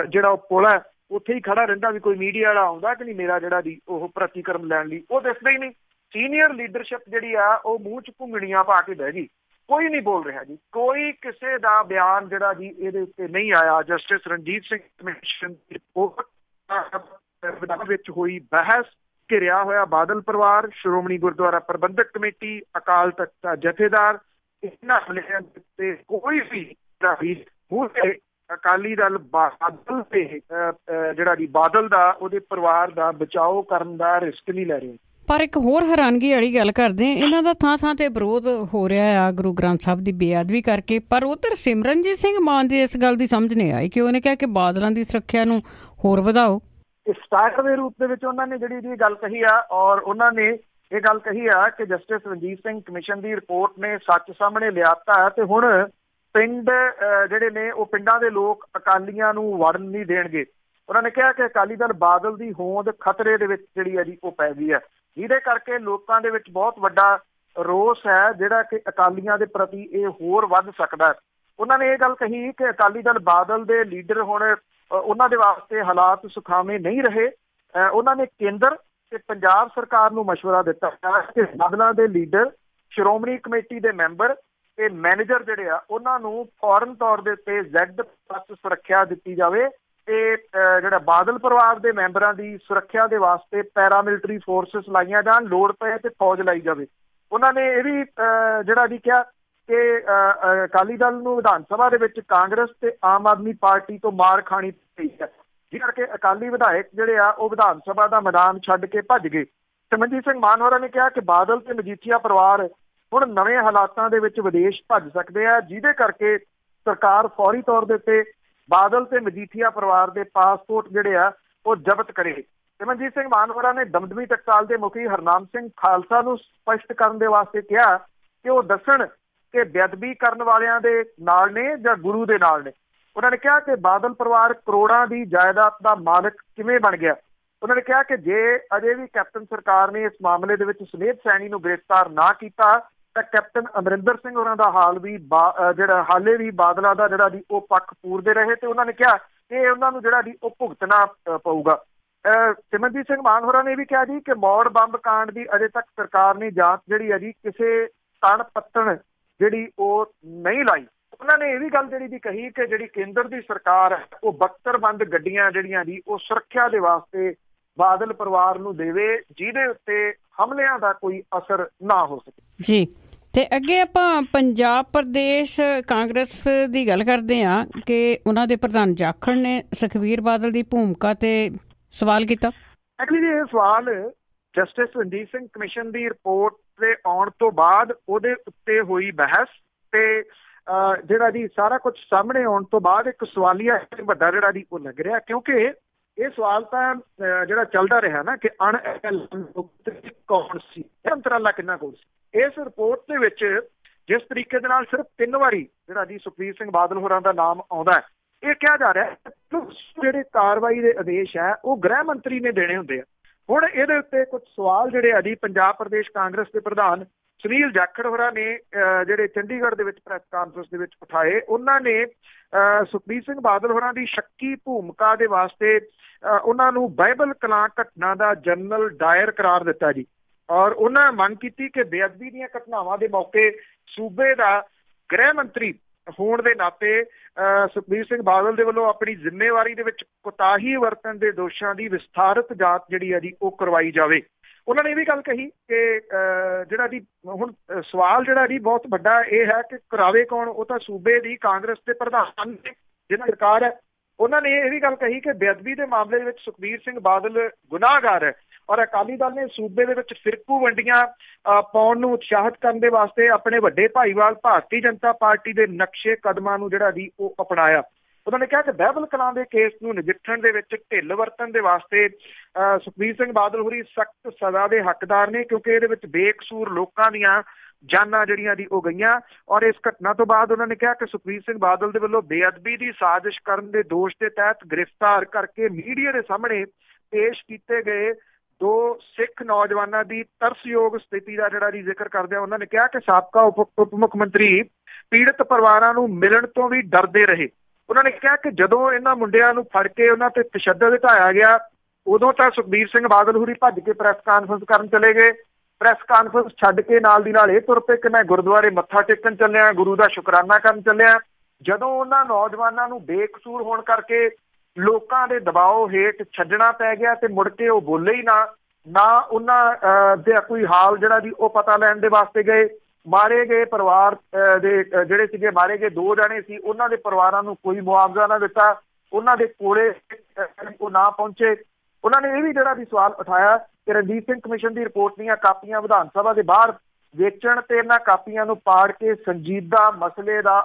ਜਿਹੜਾ ਉਹ ਪੁਲ ਹੈ ਉੱਥੇ ਹੀ ਖੜਾ ਰਹਿੰਦਾ, ਵੀ ਕੋਈ ਮੀਡੀਆ ਵਾਲਾ ਆਉਂਦਾ ਕਿ ਨਹੀਂ ਮੇਰਾ ਜਿਹੜਾ ਜੀ ਉਹ ਪ੍ਰਤੀਕਰਮ ਲੈਣ ਲਈ, ਉਹ ਦਿਸਦਾ ਹੀ ਨਹੀਂ। ਸੀਨੀਅਰ ਲੀਡਰਸ਼ਿਪ ਜਿਹੜੀ ਆ ਉਹ ਮੂੰਹ 'ਚ ਘੁੰਗਣੀਆਂ ਪਾ ਕੇ ਬਹਿ ਗਈ, ਕੋਈ ਨਹੀਂ ਬੋਲ ਰਿਹਾ ਜੀ, ਕੋਈ ਕਿਸੇ ਦਾ ਬਿਆਨ ਜਿਹੜਾ ਜੀ ਇਹਦੇ ਉੱਤੇ ਨਹੀਂ ਆਇਆ। ਜਸਟਿਸ ਰਣਜੀਤ ਸਿੰਘ ਕਮਿਸ਼ਨ ਦੀ ਰਿਪੋਰਟ ਵਿੱਚ ਹੋਈ ਬਹਿਸ, ਘਿਰਿਆ ਹੋਇਆ ਬਾਦਲ ਪਰਿਵਾਰ, ਸ਼੍ਰੋਮਣੀ ਗੁਰਦੁਆਰਾ ਪ੍ਰਬੰਧਕ ਕਮੇਟੀ, ਅਕਾਲ ਤਖਤ ਦਾ ਜਥੇਦਾਰ, ਇਹਨਾਂ ਹਮਲਿਆਂ ਤੇ ਕੋਈ ਵੀ ਅਕਾਲੀ ਦਲ ਬਾਦਲ ਤੇ ਜਿਹੜਾ ਜੀ ਬਾਦਲ ਦਾ ਉਹਦੇ ਪਰਿਵਾਰ ਦਾ ਬਚਾਓ ਕਰਨ ਦਾ ਰਿਸਕ ਨਹੀਂ ਲੈ ਰਹੇ। ਪਰ ਇੱਕ ਹੋਰ ਹੈਰਾਨਗੀ ਵਾਲੀ ਗੱਲ ਕਰਦੇ, ਇਹਨਾਂ ਦਾ ਥਾਂ ਥਾਂ ਤੇ ਵਿਰੋਧ ਹੋ ਰਿਹਾ ਆ ਗੁਰੂ ਗ੍ਰੰਥ ਸਾਹਿਬ ਦੀ ਬੇਅਦਬੀ ਕਰਕੇ, ਪਰ ਉਧਰ ਸਿਮਰਨਜੀਤ ਸਿੰਘ ਮਾਨ ਦੀ ਇਸ ਗੱਲ ਦੀ ਸਮਝ ਨਹੀਂ ਆਈ ਕਿ ਉਹਨੇ ਕਿਹਾ ਕਿ ਬਾਦਲਾਂ ਦੀ ਸੁਰੱਖਿਆ ਨੂੰ ਹੋਰ ਵਧਾਓ। ਸਟਾਰਟ ਦੇ ਰੂਪ ਦੇ ਵਿੱਚ ਉਹਨਾਂ ਨੇ ਜਿਹੜੀ ਗੱਲ ਕਹੀ ਆ, ਔਰ ਉਹਨਾਂ ਨੇ ਇਹ ਗੱਲ ਕਹੀ ਆ ਕਿ ਜਸਟਿਸ ਰਣਜੀਤ ਸਿੰਘ ਕਮਿਸ਼ਨ ਦੀ ਰਿਪੋਰਟ ਨੇ ਸੱਚ ਸਾਹਮਣੇ ਲਿਆਤਾ ਤੇ ਹੁਣ ਪਿੰਡ ਜਿਹੜੇ ਨੇ ਉਹ ਪਿੰਡਾਂ ਦੇ ਲੋਕ ਅਕਾਲੀਆਂ ਨੂੰ ਵੜਨ ਨਹੀਂ ਦੇਣਗੇ। ਉਹਨਾਂ ਨੇ ਕਿਹਾ ਕਿ ਅਕਾਲੀ ਦਲ ਬਾਦਲ ਦੀ ਹੋਂਦ ਖਤਰੇ ਦੇ ਵਿੱਚ ਜਿਹੜੀ ਹੈ ਜੀ ਉਹ ਪੈ ਗਈ ਹੈ, ਜਿਹਦੇ ਕਰਕੇ ਲੋਕਾਂ ਦੇ ਵਿੱਚ ਬਹੁਤ ਵੱਡਾ ਰੋਸ ਹੈ ਜਿਹੜਾ ਕਿ ਅਕਾਲੀਆਂ ਦੇ ਪ੍ਰਤੀ ਇਹ ਹੋਰ ਵੱਧ ਸਕਦਾ ਹੈ। ਉਹਨਾਂ ਨੇ ਇਹ ਗੱਲ ਕਹੀ ਕਿ ਅਕਾਲੀ ਦਲ ਬਾਦਲ ਦੇ ਲੀਡਰ ਹੁਣ ਉਹਨਾਂ ਦੇ ਵਾਸਤੇ ਹਾਲਾਤ ਸੁਖਾਵੇਂ ਨਹੀਂ ਰਹੇ। ਉਹਨਾਂ ਨੇ ਕੇਂਦਰ ਤੇ ਪੰਜਾਬ ਸਰਕਾਰ ਨੂੰ ਮਸ਼ਵਰਾ ਦਿੱਤਾ ਕਿ ਬਾਦਲਾਂ ਦੇ ਲੀਡਰ, ਸ਼੍ਰੋਮਣੀ ਕਮੇਟੀ ਦੇ ਮੈਂਬਰ ਤੇ ਮੈਨੇਜਰ ਜਿਹੜੇ ਆ ਉਹਨਾਂ ਨੂੰ ਫੌਰਨ ਤੌਰ ਦੇ ਉੱਤੇ Z+ ਸੁਰੱਖਿਆ ਦਿੱਤੀ ਜਾਵੇ ਤੇ ਜਿਹੜਾ ਬਾਦਲ ਪਰਿਵਾਰ ਦੇ ਮੈਂਬਰਾਂ ਦੀ ਸੁਰੱਖਿਆ ਦੇ ਵਾਸਤੇ ਪੈਰਾਮਿਲਟਰੀ ਫੋਰਸਿਸ ਲਾਈਆਂ ਜਾਣ, ਲੋੜ ਪਏ ਤੇ ਫੌਜ ਲਾਈ ਜਾਵੇ। ਉਹਨਾਂ ਨੇ ਇਹ ਵੀ ਜਿਹੜਾ ਜੀ ਕਿਹਾ ਕਿ ਅਕਾਲੀ ਦਲ ਨੂੰ ਵਿਧਾਨ ਸਭਾ ਦੇ ਵਿੱਚ ਕਾਂਗਰਸ ਤੇ ਆਮ ਆਦਮੀ ਪਾਰਟੀ ਤੋਂ ਮਾਰ ਖਾਣੀ ਪਈ ਹੈ, ਜਿਸ ਕਰਕੇ ਅਕਾਲੀ ਵਿਧਾਇਕ ਜਿਹੜੇ ਆ ਉਹ ਵਿਧਾਨ ਸਭਾ ਦਾ ਮੈਦਾਨ ਛੱਡ ਕੇ ਭੱਜ ਗਏ। ਸਿਮਰਨਜੀਤ ਸਿੰਘ ਮਾਨ ਹੋਰਾਂ ਨੇ ਕਿਹਾ ਕਿ ਬਾਦਲ ਤੇ ਮਜੀਠੀਆ ਪਰਿਵਾਰ ਹੁਣ ਨਵੇਂ ਹਾਲਾਤਾਂ ਦੇ ਵਿੱਚ ਵਿਦੇਸ਼ ਭੱਜ ਸਕਦੇ ਆ, ਜਿਹਦੇ ਕਰਕੇ ਸਰਕਾਰ ਫੌਰੀ ਤੌਰ ਦੇ ਉੱਤੇ ਬਾਦਲ ਤੇ ਮਜੀਠੀਆ ਪਰਿਵਾਰ ਦੇ ਪਾਸਪੋਰਟ ਜਿਹੜੇ ਆ ਉਹ ਜ਼ਬਤ ਕਰੇ। ਸਿਮਰਨਜੀਤ ਸਿੰਘ ਮਾਨ ਹੋਰਾਂ ਨੇ ਦਮਦਮੀ ਟਕਸਾਲ ਦੇ ਮੁਖੀ ਹਰਨਾਮ ਸਿੰਘ ਖਾਲਸਾ ਨੂੰ ਸਪਸ਼ਟ ਕਰਨ ਦੇ ਵਾਸਤੇ ਕਿਹਾ ਕਿ ਉਹ ਦੱਸਣ ਕਿ ਬੇਅਦਬੀ ਕਰਨ ਵਾਲਿਆਂ ਦੇ ਨਾਲ ਨੇ ਜਾਂ ਗੁਰੂ ਦੇ ਨਾਲ ਨੇ। ਉਹਨਾਂ ਨੇ ਕਿਹਾ ਕਿ ਬਾਦਲ ਪਰਿਵਾਰ ਕਰੋੜਾਂ ਦੀ ਜਾਇਦਾਦ ਦਾ ਮਾਲਕ ਕਿਵੇਂ ਬਣ ਗਿਆ। ਉਹਨਾਂ ਨੇ ਕਿਹਾ ਕਿ ਜੇ ਅਜੇ ਵੀ ਕੈਪਟਨ ਸਰਕਾਰ ਨੇ ਇਸ ਮਾਮਲੇ ਦੇ ਵਿੱਚ ਸੁਮੇਧ ਸੈਣੀ ਨੂੰ ਗ੍ਰਿਫਤਾਰ ਨਾ ਕੀਤਾ ਤਾਂ ਕੈਪਟਨ ਅਮਰਿੰਦਰ ਸਿੰਘ ਹੋਰਾਂ ਦਾ ਹਾਲੇ ਵੀ ਬਾਦਲਾਂ ਦਾ ਜਿਹੜਾ ਜੀ ਉਹ ਪੱਖ ਪੂਰਦੇ ਰਹੇ ਤੇ ਉਹਨਾਂ ਨੇ ਕਿਹਾ ਕਿ ਉਹਨਾਂ ਨੂੰ ਜਿਹੜਾ ਜੀ ਉਹ ਭੁਗਤਣਾ ਪਊਗਾ। ਸਿਮਰਜੀਤ ਸਿੰਘ ਮਾਨ ਹੋਰਾਂ ਨੇ ਇਹ ਵੀ ਕਿਹਾ ਜੀ ਕਿ ਮੌੜ ਬੰਬ ਕਾਂਡ ਦੀ ਅਜੇ ਤੱਕ ਸਰਕਾਰ ਨੇ ਜਾਂਚ ਜਿਹੜੀ ਹੈ ਜੀ ਕਿਸੇ ਤਣ ਪੱਤਣ ਜਿਹੜੀ ਉਹ ਨਹੀਂ ਲਾਈ। ਉਹਨਾਂ ਨੇ ਇਹ ਵੀ ਗੱਲ ਜਿਹੜੀ ਦੀ ਕਹੀ ਕਿ ਜਿਹੜੀ ਕੇਂਦਰ ਦੀ ਸਰਕਾਰ ਹੈ ਉਹ ਬਖਤਰਬੰਦ ਗੱਡੀਆਂ ਜਿਹੜੀਆਂ ਜੀ ਉਹ ਸੁਰੱਖਿਆ ਦੇ ਵਾਸਤੇ ਬਾਦਲ ਪਰਿਵਾਰ ਨੂੰ ਦੇਵੇ ਜਿਹਦੇ ਉੱਤੇ ਹਮਲਿਆਂ ਦਾ ਕੋਈ ਅਸਰ ਨਾ ਹੋ ਸਕੇ। ਜੀ ਤੇ ਅੱਗੇ ਆਪਾਂ ਪੰਜਾਬ ਪ੍ਰਦੇਸ਼ ਕਾਂਗਰਸ ਦੀ ਗੱਲ ਕਰਦੇ ਹਾਂ ਕਿ ਉਹਨਾਂ ਦੇ ਪ੍ਰਧਾਨ ਜਾਖੜ ਨੇ ਸੁਖਬੀਰ ਬਾਦਲ ਦੀ ਭੂਮਿਕਾ ਤੇ ਸਵਾਲ ਕੀਤਾ। ਐਕਚੁਅਲੀ ਇਹ ਸਵਾਲ ਜਸਟਿਸ ਰਣਜੀਤ ਸਿੰਘ ਕਮਿਸ਼ਨ ਦੀ ਰਿਪੋਰਟ ਦੇ ਆਉਣ ਤੋਂ ਬਾਅਦ ਉਹਦੇ ਉੱਤੇ ਹੋਈ ਬਹਿਸ ਤੇ ਜਿਹੜਾ ਜੀ ਸਾਰਾ ਕੁਝ ਸਾਹਮਣੇ ਆਉਣ ਤੋਂ ਬਾਅਦ ਇੱਕ ਸਵਾਲੀਆ ਵੱਡਾ ਜਿਹੜਾ ਜੀ ਉਹ ਲੱਗ ਰਿਹਾ, ਕਿਉਂਕਿ ਇਹ ਸਵਾਲ ਤਾਂ ਜਿਹੜਾ ਚੱਲਦਾ ਰਿਹਾ ਨਾ ਕਿ ਕੌਣ ਸੀ, ਅੰਤਰਾਲਾ ਕਿੰਨਾ ਕੋਲ ਸੀ। ਇਸ ਰਿਪੋਰਟ ਦੇ ਵਿੱਚ ਜਿਸ ਤਰੀਕੇ ਦੇ ਨਾਲ ਸਿਰਫ 3 ਵਾਰੀ ਜਿਹੜਾ ਜੀ ਸੁਖਬੀਰ ਸਿੰਘ ਬਾਦਲ ਹੋਰਾਂ ਦਾ ਨਾਮ ਆਉਂਦਾ, ਇਹ ਕਿਹਾ ਜਾ ਰਿਹਾ ਜਿਹੜੇ ਕਾਰਵਾਈ ਦੇ ਆਦੇਸ਼ ਹੈ ਉਹ ਗ੍ਰਹਿ ਮੰਤਰੀ ਨੇ ਦੇਣੇ ਹੁੰਦੇ ਆ। ਹੁਣ ਇਹਦੇ ਉੱਤੇ ਕੁਝ ਸਵਾਲ ਜਿਹੜੇ ਆ ਜੀ ਪੰਜਾਬ ਪ੍ਰਦੇਸ਼ ਕਾਂਗਰਸ ਦੇ ਪ੍ਰਧਾਨ ਸੁਨੀਲ ਜਾਖੜ ਹੋਰਾਂ ਨੇ ਜਿਹੜੇ ਚੰਡੀਗੜ੍ਹ ਦੇ ਵਿੱਚ ਪ੍ਰੈਸ ਕਾਨਫਰੰਸ ਦੇ ਵਿੱਚ ਉਠਾਏ। ਉਹਨਾਂ ਨੇ ਸੁਖਬੀਰ ਸਿੰਘ ਬਾਦਲ ਹੋਰਾਂ ਦੀ ਸ਼ੱਕੀ ਭੂਮਿਕਾ ਦੇ ਵਾਸਤੇ ਉਹਨਾਂ ਨੂੰ ਬਾਈਬਲ ਕਲਾਂ ਘਟਨਾ ਦਾ ਜਰਨਲ ਡਾਇਰ ਕਰਾਰ ਦਿੱਤਾ ਜੀ, ਔਰ ਉਹਨਾਂ ਮੰਗ ਕੀਤੀ ਕਿ ਬੇਅਦਬੀ ਦੀਆਂ ਘਟਨਾਵਾਂ ਦੇ ਮੌਕੇ ਸੂਬੇ ਦਾ ਗ੍ਰਹਿ ਮੰਤਰੀ ਹੋਣ ਦੇ ਨਾਤੇ ਸੁਖਬੀਰ ਸਿੰਘ ਬਾਦਲ ਦੇ ਵੱਲੋਂ ਆਪਣੀ ਜ਼ਿੰਮੇਵਾਰੀ ਦੇ ਵਿੱਚ ਕੋਤਾਹੀ ਵਰਤਣ ਦੇ ਦੋਸ਼ਾਂ ਦੀ ਵਿਸਥਾਰਤ ਜਾਂਚ ਜਿਹੜੀ ਹੈ ਜੀ ਉਹ ਕਰਵਾਈ ਜਾਵੇ। ਉਹਨਾਂ ਨੇ ਇਹ ਵੀ ਗੱਲ ਕਹੀ ਕਿ ਜਿਹੜਾ ਜੀ ਹੁਣ ਸਵਾਲ ਜਿਹੜਾ ਜੀ ਬਹੁਤ ਵੱਡਾ ਇਹ ਹੈ ਕਿ ਕਰਾਵੇ ਕੌਣ, ਉਹ ਤਾਂ ਸੂਬੇ ਦੀ ਕਾਂਗਰਸ ਦੇ ਪ੍ਰਧਾਨ ਨੇ ਜਿਹਨਾਂ ਸਰਕਾਰ ਹੈ। ਉਹਨਾਂ ਨੇ ਇਹ ਵੀ ਗੱਲ ਕਹੀ ਕਿ ਬੇਅਦਬੀ ਦੇ ਮਾਮਲੇ ਦੇ ਵਿੱਚ ਸੁਖਬੀਰ ਸਿੰਘ ਬਾਦਲ ਗੁਨਾਹਗਾਰ ਹੈ ਔਰ ਅਕਾਲੀ ਦਲ ਨੇ ਸੂਬੇ ਦੇ ਵਿੱਚ ਫਿਰਕੂ ਵੰਡੀਆਂ ਪਾਉਣ ਨੂੰ ਉਤਸ਼ਾਹਿਤ ਕਰਨ ਦੇ ਵਾਸਤੇ ਆਪਣੇ ਵੱਡੇ ਭਾਈਵਾਲ ਭਾਰਤੀ ਜਨਤਾ ਪਾਰਟੀ ਦੇ ਨਕਸ਼ੇ ਕਦਮਾਂ ਨੂੰ ਜਿਹੜਾ ਜੀ ਉਹ ਅਪਣਾਇਆ। ਉਹਨਾਂ ਨੇ ਕਿਹਾ ਕਿ ਬਾਈਬਲ ਕਲਾਂ ਦੇ ਕੇਸ ਨੂੰ ਨਜਿੱਠਣ ਦੇ ਵਿੱਚ ਢਿੱਲ ਵਰਤਣ ਦੇ ਵਾਸਤੇ ਸੁਖਬੀਰ ਸਿੰਘ ਬਾਦਲ ਹੋਰੀ ਸਖਤ ਸਜ਼ਾ ਦੇ ਹੱਕਦਾਰ ਨੇ, ਕਿਉਂਕਿ ਇਹਦੇ ਵਿੱਚ ਬੇਕਸੂਰ ਲੋਕਾਂ ਦੀਆਂ ਜਾਨਾਂ ਜਿਹੜੀਆਂ ਦੀ ਉਹ ਗਈਆਂ। ਔਰ ਇਸ ਘਟਨਾ ਤੋਂ ਬਾਅਦ ਉਹਨਾਂ ਨੇ ਕਿਹਾ ਕਿ ਸੁਖਬੀਰ ਸਿੰਘ ਬਾਦਲ ਦੇ ਵੱਲੋਂ ਬੇਅਦਬੀ ਦੀ ਸਾਜ਼ਿਸ਼ ਕਰਨ ਦੇ ਦੋਸ਼ ਦੇ ਤਹਿਤ ਗ੍ਰਿਫਤਾਰ ਕਰਕੇ ਮੀਡੀਆ ਦੇ ਸਾਹਮਣੇ ਪੇਸ਼ ਕੀਤੇ ਗਏ 2 ਸਿੱਖ ਨੌਜਵਾਨਾਂ ਦੀ ਤਰਸਯੋਗ ਸਥਿਤੀ ਦਾ ਜਿਹੜਾ ਜ਼ਿਕਰ ਕਰਦਿਆਂ ਉਹਨਾਂ ਨੇ ਕਿਹਾ ਕਿ ਸਾਬਕਾ ਉਪ ਮੁੱਖ ਮੰਤਰੀ ਪੀੜਤ ਪਰਿਵਾਰਾਂ ਨੂੰ ਮਿਲਣ ਤੋਂ ਵੀ ਡਰਦੇ ਰਹੇ। ਉਹਨਾਂ ਨੇ ਕਿਹਾ ਕਿ ਜਦੋਂ ਇਹਨਾਂ ਮੁੰਡਿਆਂ ਨੂੰ ਫੜ ਕੇ ਉਹਨਾਂ ਤੇ ਤਸ਼ੱਦਦ ਢਾਇਆ ਗਿਆ ਉਦੋਂ ਤਾਂ ਸੁਖਬੀਰ ਸਿੰਘ ਬਾਦਲ ਹੋਰੀ ਭੱਜ ਕੇ ਪ੍ਰੈਸ ਕਾਨਫਰੰਸ ਕਰਨ ਚਲੇ ਗਏ। ਪ੍ਰੈਸ ਕਾਨਫਰੰਸ ਛੱਡ ਕੇ ਨਾਲ ਦੀ ਨਾਲ ਇਹ ਤੁਰ ਪਏ ਕਿ ਮੈਂ ਗੁਰਦੁਆਰੇ ਮੱਥਾ ਟੇਕਣ ਚੱਲਿਆ, ਗੁਰੂ ਦਾ ਸ਼ੁਕਰਾਨਾ ਕਰਨ ਚੱਲਿਆ। ਜਦੋਂ ਉਹਨਾਂ ਨੌਜਵਾਨਾਂ ਨੂੰ ਬੇਕਸੂਰ ਹੋਣ ਕਰਕੇ ਲੋਕਾਂ ਦੇ ਦਬਾਅ ਹੇਠ ਛੱਡਣਾ ਪੈ ਗਿਆ ਤੇ ਮੁੜ ਕੇ ਉਹ ਬੋਲੇ ਹੀ ਨਾ ਉਹਨਾਂ ਦੇ ਕੋਈ ਹਾਲ ਜਿਹੜਾ ਜੀ ਉਹ ਪਤਾ ਲੈਣ ਦੇ ਵਾਸਤੇ ਗਏ। ਮਾਰੇ ਗਏ ਪਰਿਵਾਰ ਦੇ ਜਿਹੜੇ ਸੀਗੇ ਮਾਰੇ ਗਏ 2 ਜਣੇ ਸੀ, ਉਹਨਾਂ ਦੇ ਪਰਿਵਾਰਾਂ ਨੂੰ ਕੋਈ ਮੁਆਵਜ਼ਾ ਨਾ ਦਿੱਤਾ, ਉਹਨਾਂ ਦੇ ਕੋਲੇ ਉਹ ਨਾ ਪਹੁੰਚੇ। ਉਹਨਾਂ ਨੇ ਇਹ ਵੀ ਜਿਹੜਾ ਵੀ ਸਵਾਲ ਉਠਾਇਆ ਕਿ ਰਣਜੀਤ ਸਿੰਘ ਕਮਿਸ਼ਨ ਦੀ ਰਿਪੋਰਟ ਦੀਆਂ ਕਾਪੀਆਂ ਵਿਧਾਨ ਸਭਾ ਦੇ ਬਾਹਰ ਵੇਚਣ ਤੇ ਇਹਨਾਂ ਕਾਪੀਆਂ ਨੂੰ ਪਾੜ ਕੇ ਸੰਜੀਦਾ ਮਸਲੇ ਦਾ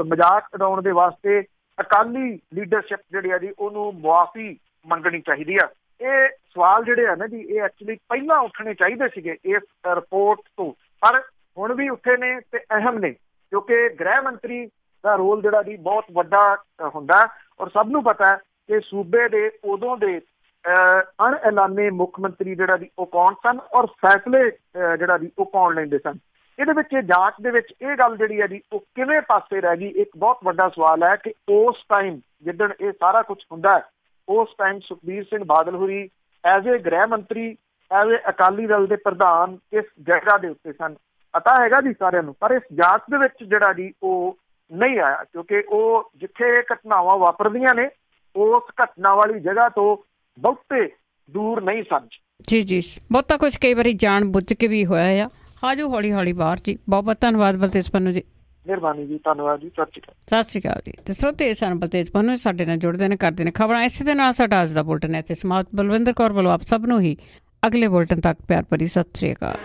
ਮਜ਼ਾਕ ਉਡਾਉਣ ਦੇ ਵਾਸਤੇ ਅਕਾਲੀ ਲੀਡਰਸ਼ਿਪ ਜਿਹੜੀ ਆ ਜੀ ਉਹਨੂੰ ਮੁਆਫੀ ਮੰਗਣੀ ਚਾਹੀਦੀ ਆ। ਇਹ ਸਵਾਲ ਜਿਹੜੇ ਆ ਨਾ ਜੀ ਇਹ ਐਕਚੁਅਲੀ ਪਹਿਲਾਂ ਉੱਠਣੇ ਚਾਹੀਦੇ ਸੀਗੇ ਇਸ ਰਿਪੋਰਟ ਤੋਂ, ਪਰ ਹੁਣ ਵੀ ਉੱਠੇ ਨੇ ਤੇ ਅਹਿਮ ਨੇ, ਕਿਉਂਕਿ ਗ੍ਰਹਿ ਮੰਤਰੀ ਦਾ ਰੋਲ ਜਿਹੜਾ ਜੀ ਬਹੁਤ ਵੱਡਾ ਹੁੰਦਾ ਔਰ ਸਭ ਨੂੰ ਪਤਾ ਹੈ ਕਿ ਸੂਬੇ ਦੇ ਉਦੋਂ ਦੇ ਅਣਐਲਾਨੇ ਮੁੱਖ ਮੰਤਰੀ ਜਿਹੜਾ ਜੀ ਉਹ ਕੌਣ ਸਨ ਔਰ ਫੈਸਲੇ ਜਿਹੜਾ ਜੀ ਉਹ ਕੌਣ ਲੈਂਦੇ ਸਨ। ਇਹਦੇ ਵਿੱਚ ਜਾਂਚ ਦੇ ਵਿੱਚ ਇਹ ਗੱਲ ਜਿਹੜੀ ਹੈ ਜੀ ਉਹ ਕਿਵੇਂ ਪਾਸੇ ਰਹਿ ਗਈ, ਇੱਕ ਬਹੁਤ ਵੱਡਾ ਸਵਾਲ ਹੈ ਕਿ ਉਸ ਟਾਈਮ ਜਿੱਦਣ ਇਹ ਸਾਰਾ ਕੁਝ ਹੁੰਦਾ ਉਸ ਟਾਈਮ ਸੁਖਬੀਰ ਸਿੰਘ ਬਾਦਲ ਹੋਰੀ ਐਜ਼ ਏ ਗ੍ਰਹਿ ਮੰਤਰੀ, ਐਜ਼ ਏ ਅਕਾਲੀ ਦਲ ਦੇ ਪ੍ਰਧਾਨ ਕਿਸ ਜਗ੍ਹਾ ਦੇ ਉੱਤੇ ਸਨ ਪਤਾ ਹੈਗਾ ਜੀ ਸਾਰਿਆਂ ਨੂੰ, ਪਰ ਇਸ ਜਾਂਚ ਦੇ ਵਿੱਚ ਜਿਹੜਾ ਜੀ ਉਹ ਨਹੀਂ ਆਇਆ, ਕਿਉਂਕਿ ਉਹ ਜਿੱਥੇ ਘਟਨਾਵਾਂ ਵਾਪਰਦੀਆਂ ਨੇ ਉਸ ਘਟਨਾ ਵਾਲੀ ਜਗ੍ਹਾ ਤੋਂ ਬਹੁਤੇ ਦੂਰ ਨਹੀਂ ਸਨ। ਜੀ ਬਹੁਤਾ ਕੁਝ ਕਈ ਵਾਰੀ ਜਾਣ ਬੁੱਝ ਕੇ ਵੀ ਹੋਇਆ ਆ। ਆਜੋ ਹੌਲੀ ਹੌਲੀ ਬਾਹਰ ਜੀ। ਬਹੁਤ ਬਹੁਤ ਧੰਨਵਾਦ ਬਲਤੇਜ ਪੰਨੂ ਜੀ। ਮਿਹਰਬਾਨੀ ਜੀ, ਧੰਨਵਾਦ ਜੀ, ਸਤਿ ਸ਼੍ਰੀ ਅਕਾਲ ਜੀ। ਤੇ ਸਰੋਤੇ ਸਨ ਬਲਤੇਜ ਪੰਨੂ ਸਾਡੇ ਨਾਲ ਜੁੜਦੇ ਨੇ, ਕਰਦੇ ਨੇ ਖਬਰਾਂ। ਇਸੇ ਦੇ ਨਾਲ ਸਾਡਾ ਅੱਜ ਦਾ ਬੁਲਟਨ ਇੱਥੇ ਸਮਾਪਤ। ਬਲਵਿੰਦਰ ਕੌਰ ਵੱਲੋਂ ਆਪ ਸਭ ਨੂੰ ਹੀ ਅਗਲੇ ਬੁਲਟਨ ਤੱਕ ਪਿਆਰ ਭਰੀ ਸਤਿ ਸ਼੍ਰੀ ਅਕਾਲ।